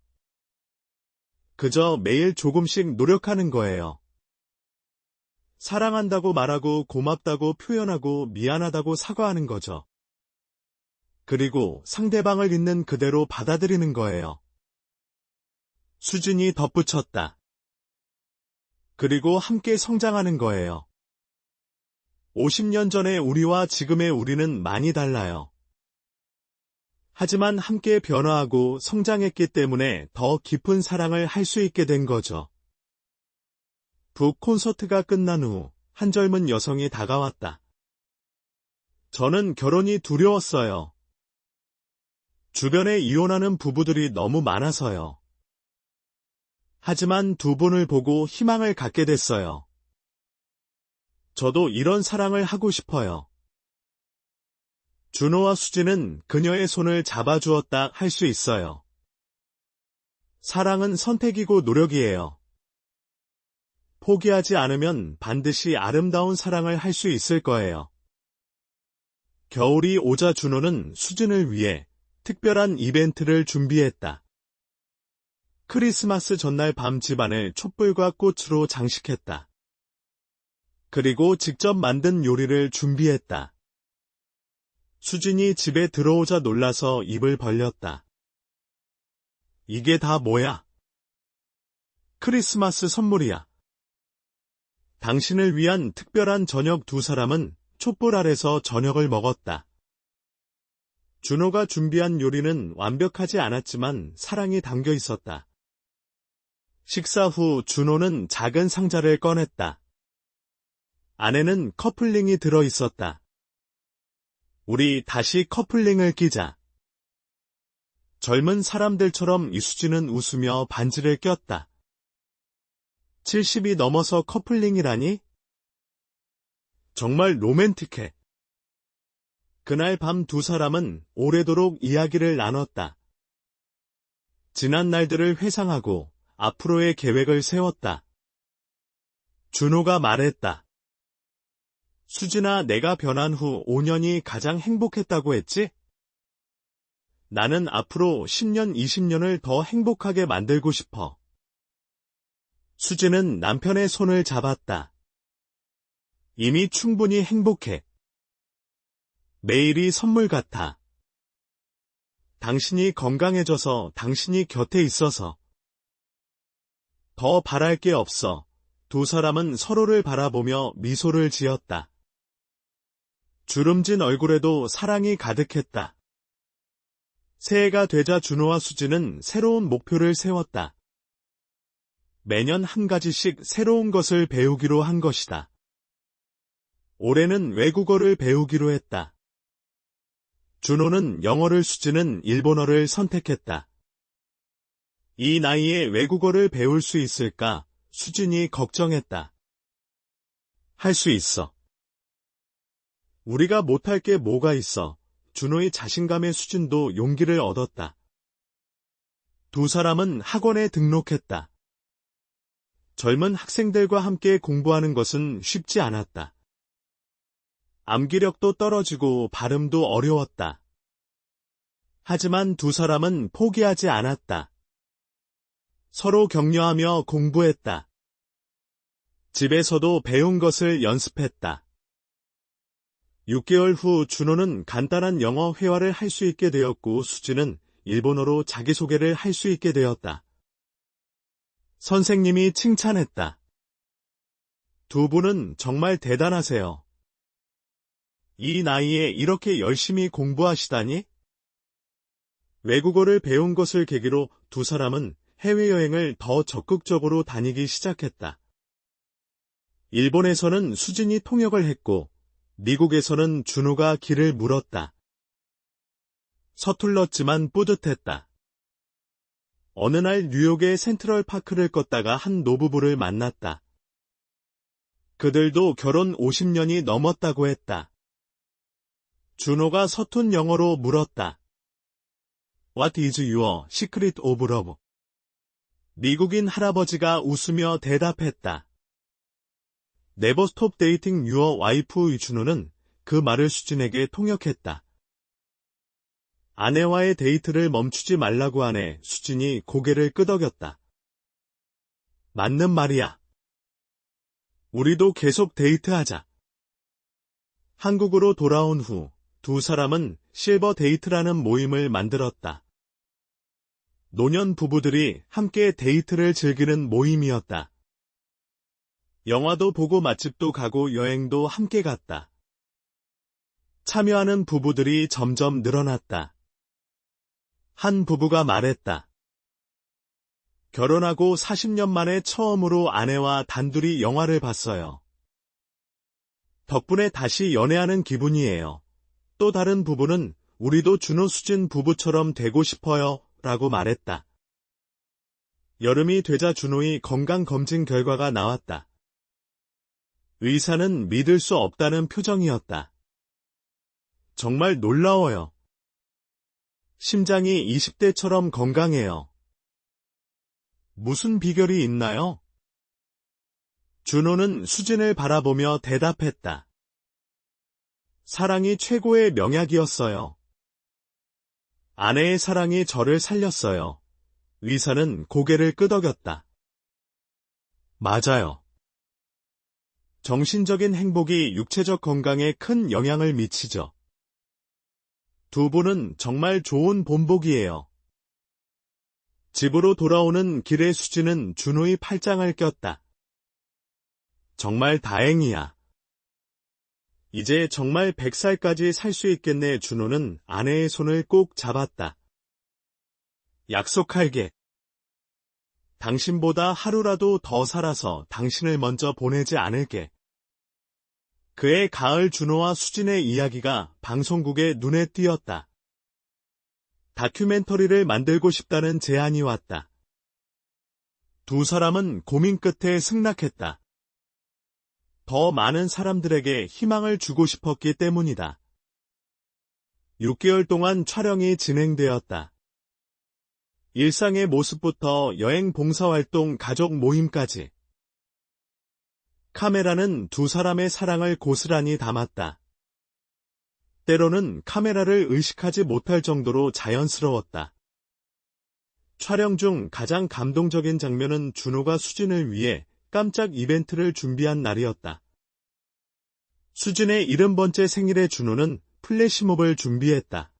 그저 매일 조금씩 노력하는 거예요. 사랑한다고 말하고 고맙다고 표현하고 미안하다고 사과하는 거죠. 그리고 상대방을 있는 그대로 받아들이는 거예요. 수진이 덧붙였다. 그리고 함께 성장하는 거예요. 50년 전의 우리와 지금의 우리는 많이 달라요. 하지만 함께 변화하고 성장했기 때문에 더 깊은 사랑을 할 수 있게 된 거죠. 북 콘서트가 끝난 후 한 젊은 여성이 다가왔다. 저는 결혼이 두려웠어요. 주변에 이혼하는 부부들이 너무 많아서요. 하지만 두 분을 보고 희망을 갖게 됐어요. 저도 이런 사랑을 하고 싶어요. 준호와 수진은 그녀의 손을 잡아주었다 할 수 있어요. 사랑은 선택이고 노력이에요. 포기하지 않으면 반드시 아름다운 사랑을 할 수 있을 거예요. 겨울이 오자 준호는 수진을 위해 특별한 이벤트를 준비했다. 크리스마스 전날 밤 집안을 촛불과 꽃으로 장식했다. 그리고 직접 만든 요리를 준비했다. 수진이 집에 들어오자 놀라서 입을 벌렸다. 이게 다 뭐야? 크리스마스 선물이야. 당신을 위한 특별한 저녁. 두 사람은 촛불 아래서 저녁을 먹었다. 준호가 준비한 요리는 완벽하지 않았지만 사랑이 담겨 있었다. 식사 후 준호는 작은 상자를 꺼냈다. 안에는 커플링이 들어 있었다. 우리 다시 커플링을 끼자. 젊은 사람들처럼 이수진은 웃으며 반지를 꼈다. 70이 넘어서 커플링이라니? 정말 로맨틱해. 그날 밤 두 사람은 오래도록 이야기를 나눴다. 지난 날들을 회상하고 앞으로의 계획을 세웠다. 준호가 말했다. 수진아, 내가 변한 후 5년이 가장 행복했다고 했지? 나는 앞으로 10년, 20년을 더 행복하게 만들고 싶어. 수진은 남편의 손을 잡았다. 이미 충분히 행복해. 매일이 선물 같아. 당신이 건강해져서, 당신이 곁에 있어서. 더 바랄 게 없어. 두 사람은 서로를 바라보며 미소를 지었다. 주름진 얼굴에도 사랑이 가득했다. 새해가 되자 준호와 수진은 새로운 목표를 세웠다. 매년 한 가지씩 새로운 것을 배우기로 한 것이다. 올해는 외국어를 배우기로 했다. 준호는 영어를, 수진은 일본어를 선택했다. 이 나이에 외국어를 배울 수 있을까? 수진이 걱정했다. 할 수 있어. 우리가 못할 게 뭐가 있어? 준호의 자신감에 수진도 용기를 얻었다. 두 사람은 학원에 등록했다. 젊은 학생들과 함께 공부하는 것은 쉽지 않았다. 암기력도 떨어지고 발음도 어려웠다. 하지만 두 사람은 포기하지 않았다. 서로 격려하며 공부했다. 집에서도 배운 것을 연습했다. 6개월 후 준호는 간단한 영어 회화를 할 수 있게 되었고 수진은 일본어로 자기소개를 할 수 있게 되었다. 선생님이 칭찬했다. 두 분은 정말 대단하세요. 이 나이에 이렇게 열심히 공부하시다니? 외국어를 배운 것을 계기로 두 사람은 해외여행을 더 적극적으로 다니기 시작했다. 일본에서는 수진이 통역을 했고 미국에서는 준호가 길을 물었다. 서툴렀지만 뿌듯했다. 어느 날 뉴욕의 센트럴파크를 걷다가 한 노부부를 만났다. 그들도 결혼 50년이 넘었다고 했다. 준호가 서툰 영어로 물었다. What is your secret of love? 미국인 할아버지가 웃으며 대답했다. Never stop dating your wife. 준호는 그 말을 수진에게 통역했다. 아내와의 데이트를 멈추지 말라고 하네. 수진이 고개를 끄덕였다. 맞는 말이야. 우리도 계속 데이트하자. 한국으로 돌아온 후 두 사람은 실버 데이트라는 모임을 만들었다. 노년 부부들이 함께 데이트를 즐기는 모임이었다. 영화도 보고 맛집도 가고 여행도 함께 갔다. 참여하는 부부들이 점점 늘어났다. 한 부부가 말했다. 결혼하고 40년 만에 처음으로 아내와 단둘이 영화를 봤어요. 덕분에 다시 연애하는 기분이에요. 또 다른 부부는 우리도 준호, 수진 부부처럼 되고 싶어요 라고 말했다. 여름이 되자 준호의 건강검진 결과가 나왔다. 의사는 믿을 수 없다는 표정이었다. 정말 놀라워요. 심장이 20대처럼 건강해요. 무슨 비결이 있나요? 준호는 수진을 바라보며 대답했다. 사랑이 최고의 명약이었어요. 아내의 사랑이 저를 살렸어요. 의사는 고개를 끄덕였다. 맞아요. 정신적인 행복이 육체적 건강에 큰 영향을 미치죠. 두 분은 정말 좋은 본보기예요. 집으로 돌아오는 길에 수진은 준호의 팔짱을 꼈다. 정말 다행이야. 이제 정말 100살까지 살 수 있겠네. 준호는 아내의 손을 꼭 잡았다. 약속할게. 당신보다 하루라도 더 살아서 당신을 먼저 보내지 않을게. 그해 가을 준호와 수진의 이야기가 방송국에 눈에 띄었다. 다큐멘터리를 만들고 싶다는 제안이 왔다. 두 사람은 고민 끝에 승낙했다. 더 많은 사람들에게 희망을 주고 싶었기 때문이다. 6개월 동안 촬영이 진행되었다. 일상의 모습부터 여행 봉사활동, 가족 모임까지. 카메라는 두 사람의 사랑을 고스란히 담았다. 때로는 카메라를 의식하지 못할 정도로 자연스러웠다. 촬영 중 가장 감동적인 장면은 준호가 수진을 위해 깜짝 이벤트를 준비한 날이었다. 수진의 70번째 생일에 준호는 플래시몹을 준비했다.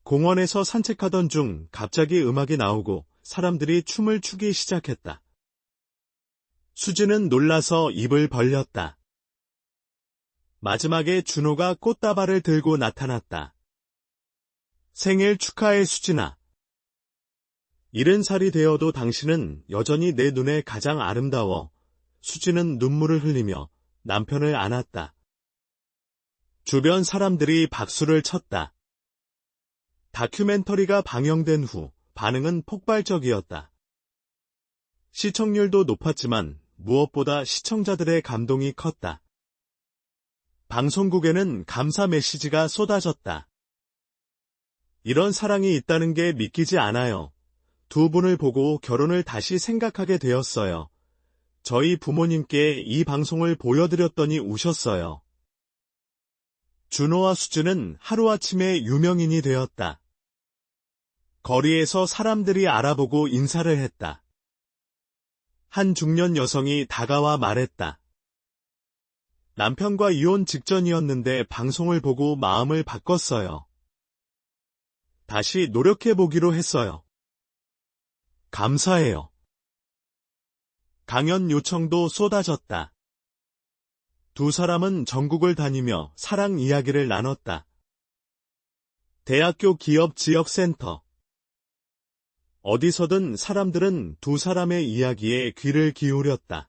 공원에서 산책하던 중 갑자기 음악이 나오고 사람들이 춤을 추기 시작했다. 수진은 놀라서 입을 벌렸다. 마지막에 준호가 꽃다발을 들고 나타났다. 생일 축하해 수진아. 70살이 되어도 당신은 여전히 내 눈에 가장 아름다워. 수진은 눈물을 흘리며 남편을 안았다. 주변 사람들이 박수를 쳤다. 다큐멘터리가 방영된 후 반응은 폭발적이었다. 시청률도 높았지만 무엇보다 시청자들의 감동이 컸다. 방송국에는 감사 메시지가 쏟아졌다. 이런 사랑이 있다는 게 믿기지 않아요. 두 분을 보고 결혼을 다시 생각하게 되었어요. 저희 부모님께 이 방송을 보여드렸더니 우셨어요. 준호와 수진은 하루아침에 유명인이 되었다. 거리에서 사람들이 알아보고 인사를 했다. 한 중년 여성이 다가와 말했다. 남편과 이혼 직전이었는데 방송을 보고 마음을 바꿨어요. 다시 노력해보기로 했어요. 감사해요. 강연 요청도 쏟아졌다. 두 사람은 전국을 다니며 사랑 이야기를 나눴다. 대학교 기업 지역센터. 어디서든 사람들은 두 사람의 이야기에 귀를 기울였다.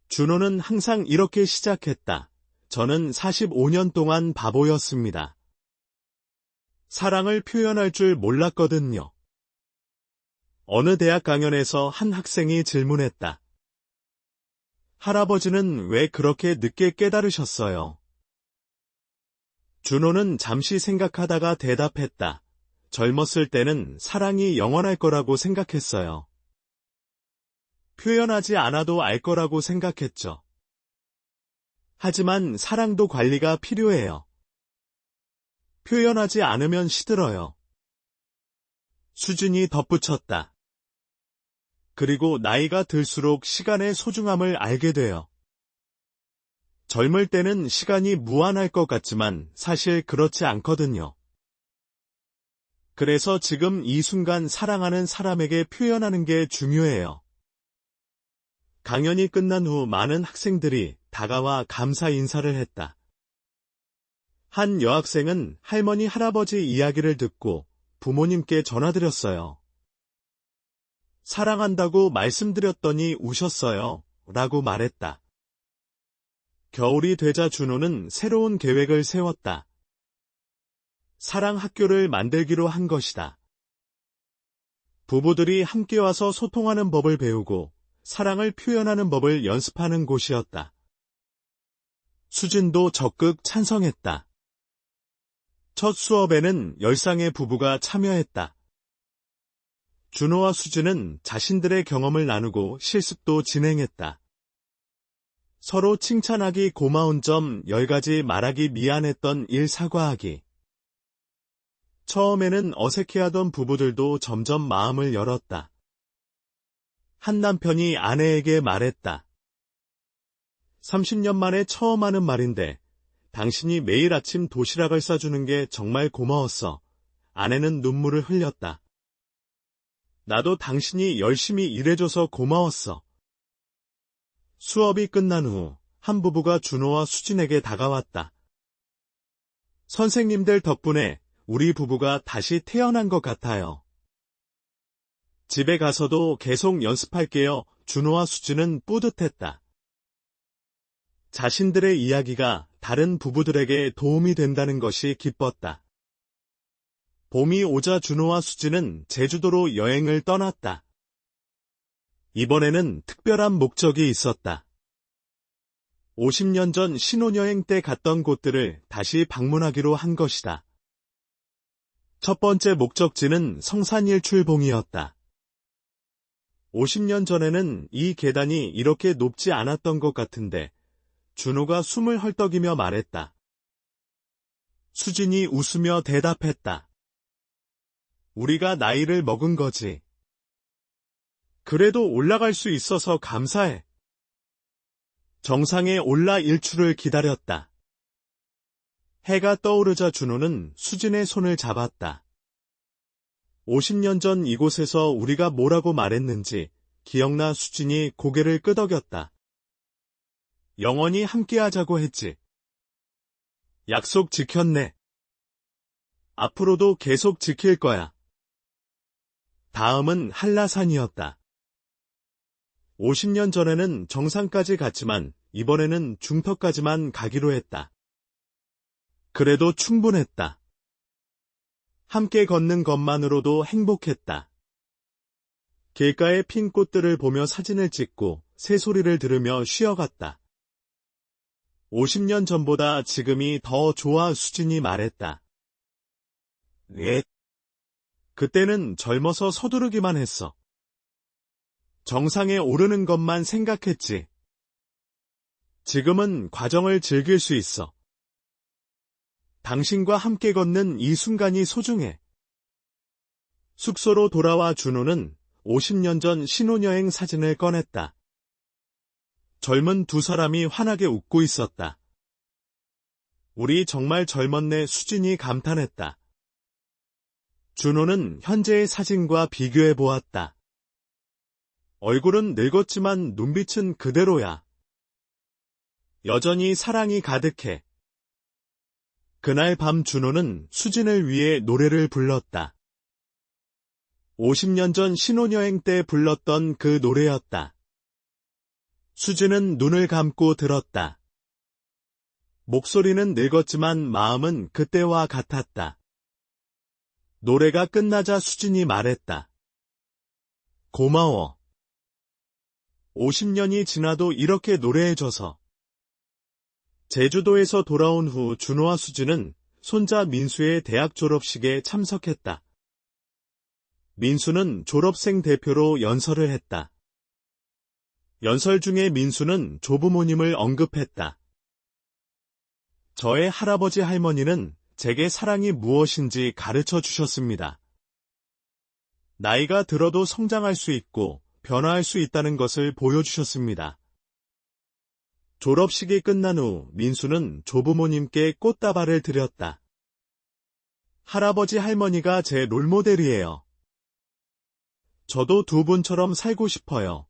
준호는 항상 이렇게 시작했다. 저는 45년 동안 바보였습니다. 사랑을 표현할 줄 몰랐거든요. 어느 대학 강연에서 한 학생이 질문했다. 할아버지는 왜 그렇게 늦게 깨달으셨어요? 준호는 잠시 생각하다가 대답했다. 젊었을 때는 사랑이 영원할 거라고 생각했어요. 표현하지 않아도 알 거라고 생각했죠. 하지만 사랑도 관리가 필요해요. 표현하지 않으면 시들어요. 수진이 덧붙였다. 그리고 나이가 들수록 시간의 소중함을 알게 돼요. 젊을 때는 시간이 무한할 것 같지만 사실 그렇지 않거든요. 그래서 지금 이 순간 사랑하는 사람에게 표현하는 게 중요해요. 강연이 끝난 후 많은 학생들이 다가와 감사 인사를 했다. 한 여학생은 할머니, 할아버지 이야기를 듣고 부모님께 전화드렸어요. 사랑한다고 말씀드렸더니 우셨어요. 라고 말했다. 겨울이 되자 준호는 새로운 계획을 세웠다. 사랑 학교를 만들기로 한 것이다. 부부들이 함께 와서 소통하는 법을 배우고 사랑을 표현하는 법을 연습하는 곳이었다. 수진도 적극 찬성했다. 첫 수업에는 10쌍의 부부가 참여했다. 준호와 수진은 자신들의 경험을 나누고 실습도 진행했다. 서로 칭찬하기 고마운 점 10가지 말하기 미안했던 일 사과하기. 처음에는 어색해하던 부부들도 점점 마음을 열었다. 한 남편이 아내에게 말했다. 30년 만에 처음 하는 말인데 당신이 매일 아침 도시락을 싸주는 게 정말 고마웠어. 아내는 눈물을 흘렸다. 나도 당신이 열심히 일해줘서 고마웠어. 수업이 끝난 후 한 부부가 준호와 수진에게 다가왔다. 선생님들 덕분에 우리 부부가 다시 태어난 것 같아요. 집에 가서도 계속 연습할게요. 준호와 수진은 뿌듯했다. 자신들의 이야기가 다른 부부들에게 도움이 된다는 것이 기뻤다. 봄이 오자 준호와 수진은 제주도로 여행을 떠났다. 이번에는 특별한 목적이 있었다. 50년 전 신혼여행 때 갔던 곳들을 다시 방문하기로 한 것이다. 첫 번째 목적지는 성산일출봉이었다. 50년 전에는 이 계단이 이렇게 높지 않았던 것 같은데 준호가 숨을 헐떡이며 말했다. 수진이 웃으며 대답했다. 우리가 나이를 먹은 거지. 그래도 올라갈 수 있어서 감사해. 정상에 올라 일출을 기다렸다. 해가 떠오르자 준호는 수진의 손을 잡았다. 50년 전 이곳에서 우리가 뭐라고 말했는지 기억나. 수진이 고개를 끄덕였다. 영원히 함께하자고 했지. 약속 지켰네. 앞으로도 계속 지킬 거야. 다음은 한라산이었다. 50년 전에는 정상까지 갔지만 이번에는 중턱까지만 가기로 했다. 그래도 충분했다. 함께 걷는 것만으로도 행복했다. 길가의 핀 꽃들을 보며 사진을 찍고 새소리를 들으며 쉬어갔다. 50년 전보다 지금이 더 좋아. 수진이 말했다. 네. 그때는 젊어서 서두르기만 했어. 정상에 오르는 것만 생각했지. 지금은 과정을 즐길 수 있어. 당신과 함께 걷는 이 순간이 소중해. 숙소로 돌아와 준호는 50년 전 신혼여행 사진을 꺼냈다. 젊은 두 사람이 환하게 웃고 있었다. 우리 정말 젊었네. 수진이 감탄했다. 준호는 현재의 사진과 비교해 보았다. 얼굴은 늙었지만 눈빛은 그대로야. 여전히 사랑이 가득해. 그날 밤 준호는 수진을 위해 노래를 불렀다. 50년 전 신혼여행 때 불렀던 그 노래였다. 수진은 눈을 감고 들었다. 목소리는 늙었지만 마음은 그때와 같았다. 노래가 끝나자 수진이 말했다. 고마워. 50년이 지나도 이렇게 노래해줘서. 제주도에서 돌아온 후 준호와 수진은 손자 민수의 대학 졸업식에 참석했다. 민수는 졸업생 대표로 연설을 했다. 연설 중에 민수는 조부모님을 언급했다. 저의 할아버지 할머니는 제게 사랑이 무엇인지 가르쳐 주셨습니다. 나이가 들어도 성장할 수 있고 변화할 수 있다는 것을 보여주셨습니다. 졸업식이 끝난 후 민수는 조부모님께 꽃다발을 드렸다. 할아버지 할머니가 제 롤모델이에요. 저도 두 분처럼 살고 싶어요.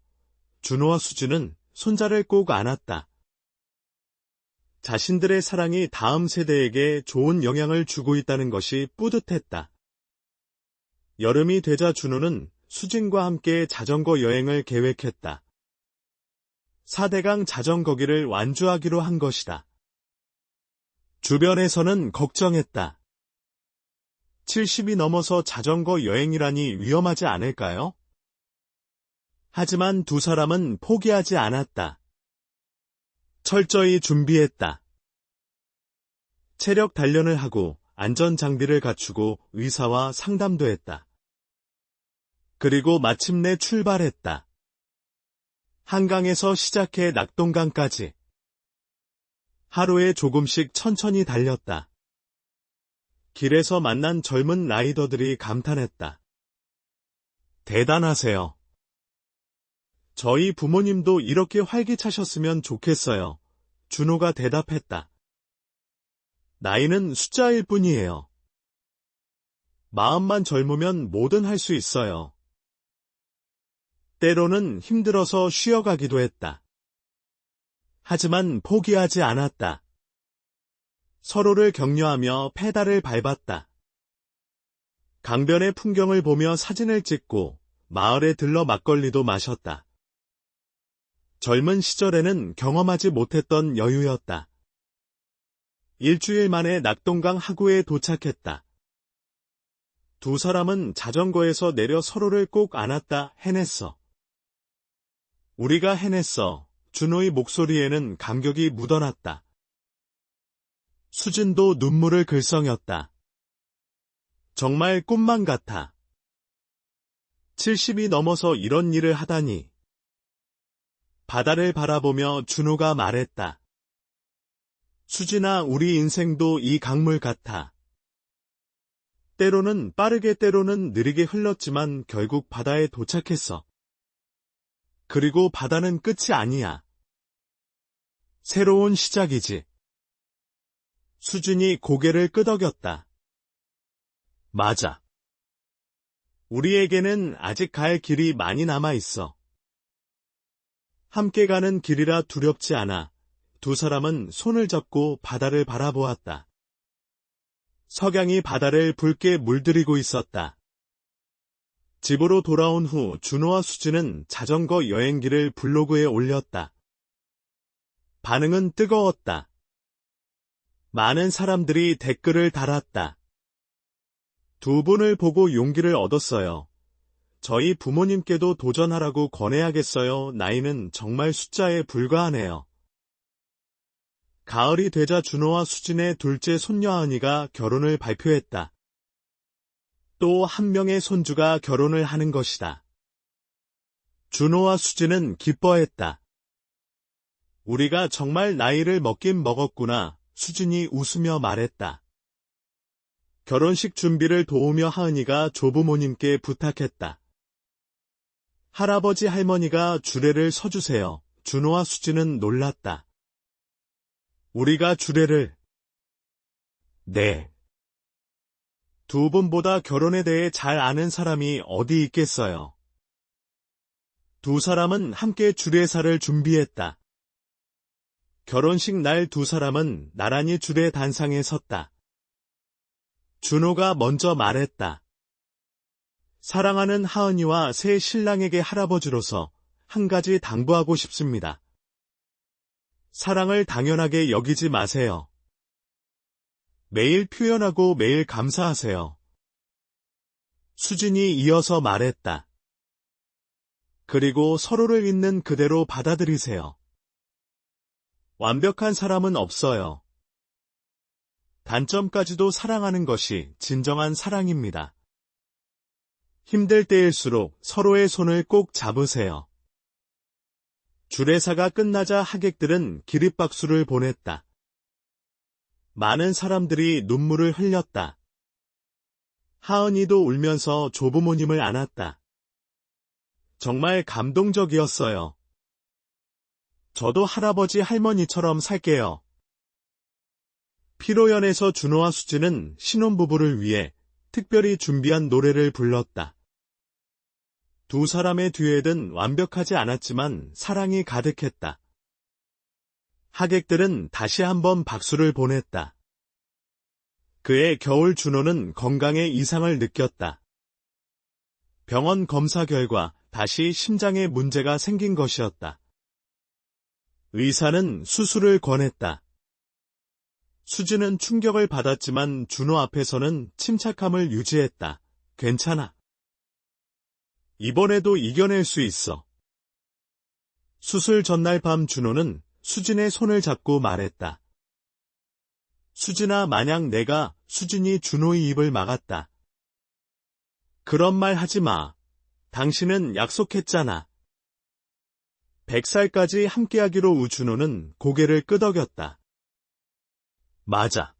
준호와 수진은 손자를 꼭 안았다. 자신들의 사랑이 다음 세대에게 좋은 영향을 주고 있다는 것이 뿌듯했다. 여름이 되자 준호는 수진과 함께 자전거 여행을 계획했다. 4대강 자전거길을 완주하기로 한 것이다. 주변에서는 걱정했다. 70이 넘어서 자전거 여행이라니 위험하지 않을까요? 하지만 두 사람은 포기하지 않았다. 철저히 준비했다. 체력 단련을 하고 안전장비를 갖추고 의사와 상담도 했다. 그리고 마침내 출발했다. 한강에서 시작해 낙동강까지. 하루에 조금씩 천천히 달렸다. 길에서 만난 젊은 라이더들이 감탄했다. 대단하세요. 저희 부모님도 이렇게 활기차셨으면 좋겠어요. 준호가 대답했다. 나이는 숫자일 뿐이에요. 마음만 젊으면 뭐든 할 수 있어요. 때로는 힘들어서 쉬어가기도 했다. 하지만 포기하지 않았다. 서로를 격려하며 페달을 밟았다. 강변의 풍경을 보며 사진을 찍고 마을에 들러 막걸리도 마셨다. 젊은 시절에는 경험하지 못했던 여유였다. 일주일 만에 낙동강 하구에 도착했다. 두 사람은 자전거에서 내려 서로를 꼭 안았다. 해냈어. 우리가 해냈어. 준호의 목소리에는 감격이 묻어났다. 수진도 눈물을 글썽였다. 정말 꿈만 같아. 70이 넘어서 이런 일을 하다니. 바다를 바라보며 준호가 말했다. 수진아, 우리 인생도 이 강물 같아. 때로는 빠르게 때로는 느리게 흘렀지만 결국 바다에 도착했어. 그리고 바다는 끝이 아니야. 새로운 시작이지. 수진이 고개를 끄덕였다. 맞아. 우리에게는 아직 갈 길이 많이 남아 있어. 함께 가는 길이라 두렵지 않아. 두 사람은 손을 잡고 바다를 바라보았다. 석양이 바다를 붉게 물들이고 있었다. 집으로 돌아온 후 준호와 수진은 자전거 여행기를 블로그에 올렸다. 반응은 뜨거웠다. 많은 사람들이 댓글을 달았다. 두 분을 보고 용기를 얻었어요. 저희 부모님께도 도전하라고 권해야겠어요. 나이는 정말 숫자에 불과하네요. 가을이 되자 준호와 수진의 둘째 손녀 하은이가 결혼을 발표했다. 또 한 명의 손주가 결혼을 하는 것이다. 준호와 수진은 기뻐했다. 우리가 정말 나이를 먹긴 먹었구나. 수진이 웃으며 말했다. 결혼식 준비를 도우며 하은이가 조부모님께 부탁했다. 할아버지 할머니가 주례를 서주세요. 준호와 수진은 놀랐다. 우리가 주례를... 네. 두 분보다 결혼에 대해 잘 아는 사람이 어디 있겠어요. 두 사람은 함께 주례사를 준비했다. 결혼식 날 두 사람은 나란히 주례 단상에 섰다. 준호가 먼저 말했다. 사랑하는 하은이와 새 신랑에게 할아버지로서 한 가지 당부하고 싶습니다. 사랑을 당연하게 여기지 마세요. 매일 표현하고 매일 감사하세요. 수진이 이어서 말했다. 그리고 서로를 있는 그대로 받아들이세요. 완벽한 사람은 없어요. 단점까지도 사랑하는 것이 진정한 사랑입니다. 힘들 때일수록 서로의 손을 꼭 잡으세요. 주례사가 끝나자 하객들은 기립박수를 보냈다. 많은 사람들이 눈물을 흘렸다. 하은이도 울면서 조부모님을 안았다. 정말 감동적이었어요. 저도 할아버지 할머니처럼 살게요. 피로연에서 준호와 수진은 신혼부부를 위해 특별히 준비한 노래를 불렀다. 두 사람의 듀엣은 완벽하지 않았지만 사랑이 가득했다. 하객들은 다시 한번 박수를 보냈다. 그의 겨울 준호는 건강에 이상을 느꼈다. 병원 검사 결과 다시 심장에 문제가 생긴 것이었다. 의사는 수술을 권했다. 수진은 충격을 받았지만 준호 앞에서는 침착함을 유지했다. 괜찮아. 이번에도 이겨낼 수 있어. 수술 전날 밤 준호는 수진의 손을 잡고 말했다. 수진아, 만약 내가... 수진이 준호의 입을 막았다. 그런 말 하지 마. 당신은 약속했잖아. 100살까지 함께하기로. 준호는 고개를 끄덕였다. 맞아.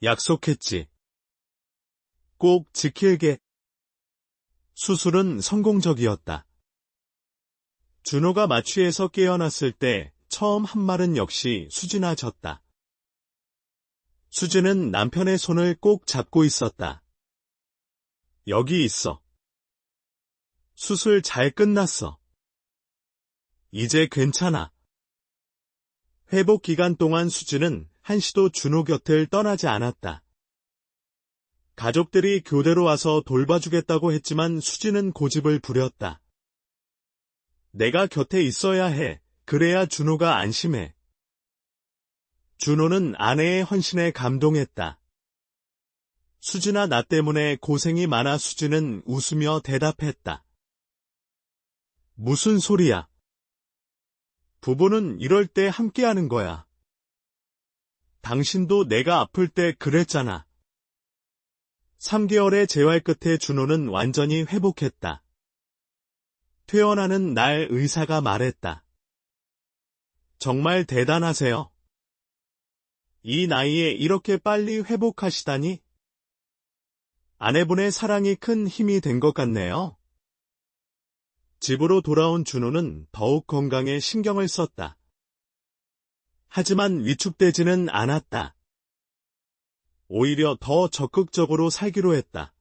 약속했지. 꼭 지킬게. 수술은 성공적이었다. 준호가 마취에서 깨어났을 때 처음 한 말은 역시 수진아 졌다. 수진은 남편의 손을 꼭 잡고 있었다. 여기 있어. 수술 잘 끝났어. 이제 괜찮아. 회복 기간 동안 수진은 한시도 준호 곁을 떠나지 않았다. 가족들이 교대로 와서 돌봐주겠다고 했지만 수진은 고집을 부렸다. 내가 곁에 있어야 해. 그래야 준호가 안심해. 준호는 아내의 헌신에 감동했다. 수진아, 나 때문에 고생이 많아. 수진은 웃으며 대답했다. 무슨 소리야. 부부는 이럴 때 함께하는 거야. 당신도 내가 아플 때 그랬잖아. 3개월의 재활 끝에 준호는 완전히 회복했다. 퇴원하는 날 의사가 말했다. 정말 대단하세요. 이 나이에 이렇게 빨리 회복하시다니? 아내분의 사랑이 큰 힘이 된 것 같네요. 집으로 돌아온 준호는 더욱 건강에 신경을 썼다. 하지만 위축되지는 않았다. 오히려 더 적극적으로 살기로 했다.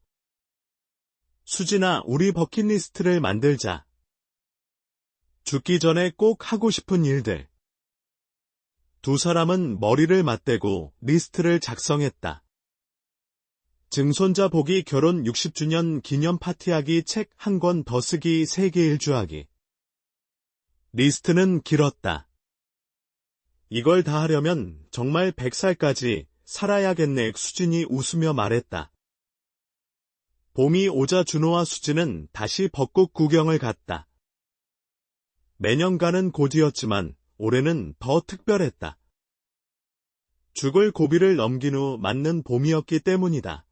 수진아, 우리 버킷리스트를 만들자. 죽기 전에 꼭 하고 싶은 일들. 두 사람은 머리를 맞대고 리스트를 작성했다. 증손자 보기 결혼 60주년 기념 파티하기 책 한 권 더 쓰기 세계 일주하기. 리스트는 길었다. 이걸 다 하려면 정말 100살까지 살아야겠네. 수진이 웃으며 말했다. 봄이 오자 준호와 수진은 다시 벚꽃 구경을 갔다. 매년 가는 곳이었지만 올해는 더 특별했다. 죽을 고비를 넘긴 후 맞는 봄이었기 때문이다.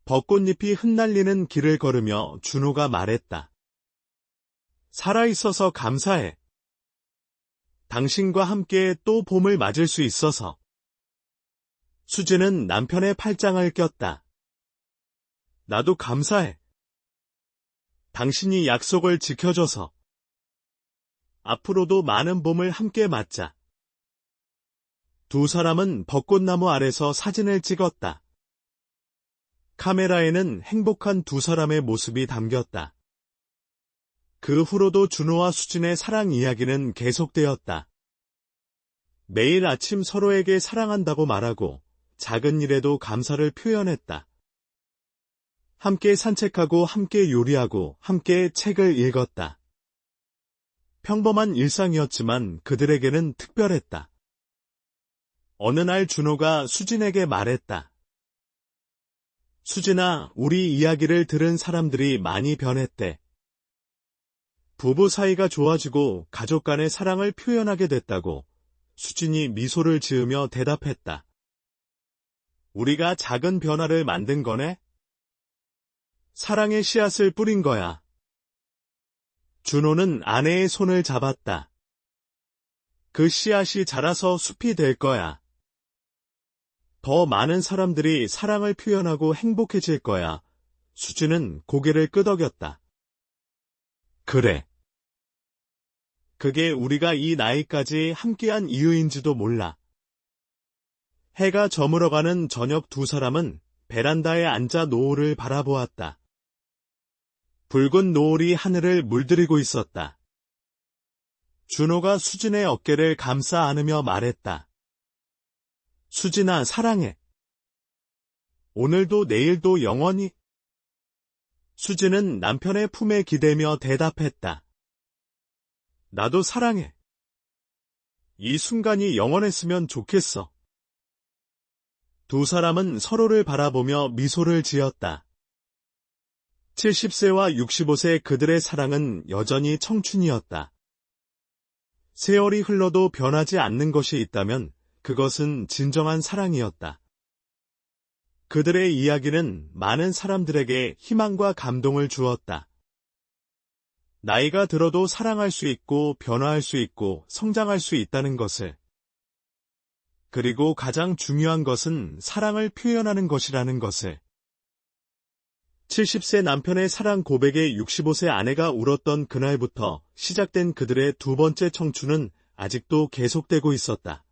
벚꽃잎이 흩날리는 길을 걸으며 준호가 말했다. 살아있어서 감사해. 당신과 함께 또 봄을 맞을 수 있어서. 수진은 남편의 팔짱을 꼈다. 나도 감사해. 당신이 약속을 지켜줘서. 앞으로도 많은 봄을 함께 맞자. 두 사람은 벚꽃나무 아래서 사진을 찍었다. 카메라에는 행복한 두 사람의 모습이 담겼다. 그 후로도 준호와 수진의 사랑 이야기는 계속되었다. 매일 아침 서로에게 사랑한다고 말하고 작은 일에도 감사를 표현했다. 함께 산책하고 함께 요리하고 함께 책을 읽었다. 평범한 일상이었지만 그들에게는 특별했다. 어느 날 준호가 수진에게 말했다. 수진아, 우리 이야기를 들은 사람들이 많이 변했대. 부부 사이가 좋아지고 가족 간의 사랑을 표현하게 됐다고. 수진이 미소를 지으며 대답했다. 우리가 작은 변화를 만든 거네? 사랑의 씨앗을 뿌린 거야. 준호는 아내의 손을 잡았다. 그 씨앗이 자라서 숲이 될 거야. 더 많은 사람들이 사랑을 표현하고 행복해질 거야. 수진은 고개를 끄덕였다. 그래. 그게 우리가 이 나이까지 함께한 이유인지도 몰라. 해가 저물어가는 저녁 두 사람은 베란다에 앉아 노을을 바라보았다. 붉은 노을이 하늘을 물들이고 있었다. 준호가 수진의 어깨를 감싸 안으며 말했다. 수진아, 사랑해. 오늘도 내일도 영원히. 수진은 남편의 품에 기대며 대답했다. 나도 사랑해. 이 순간이 영원했으면 좋겠어. 두 사람은 서로를 바라보며 미소를 지었다. 70세와 65세 그들의 사랑은 여전히 청춘이었다. 세월이 흘러도 변하지 않는 것이 있다면 그것은 진정한 사랑이었다. 그들의 이야기는 많은 사람들에게 희망과 감동을 주었다. 나이가 들어도 사랑할 수 있고 변화할 수 있고 성장할 수 있다는 것을. 그리고 가장 중요한 것은 사랑을 표현하는 것이라는 것을. 70세 남편의 사랑 고백에 65세 아내가 울었던 그날부터 시작된 그들의 두 번째 청춘은 아직도 계속되고 있었다.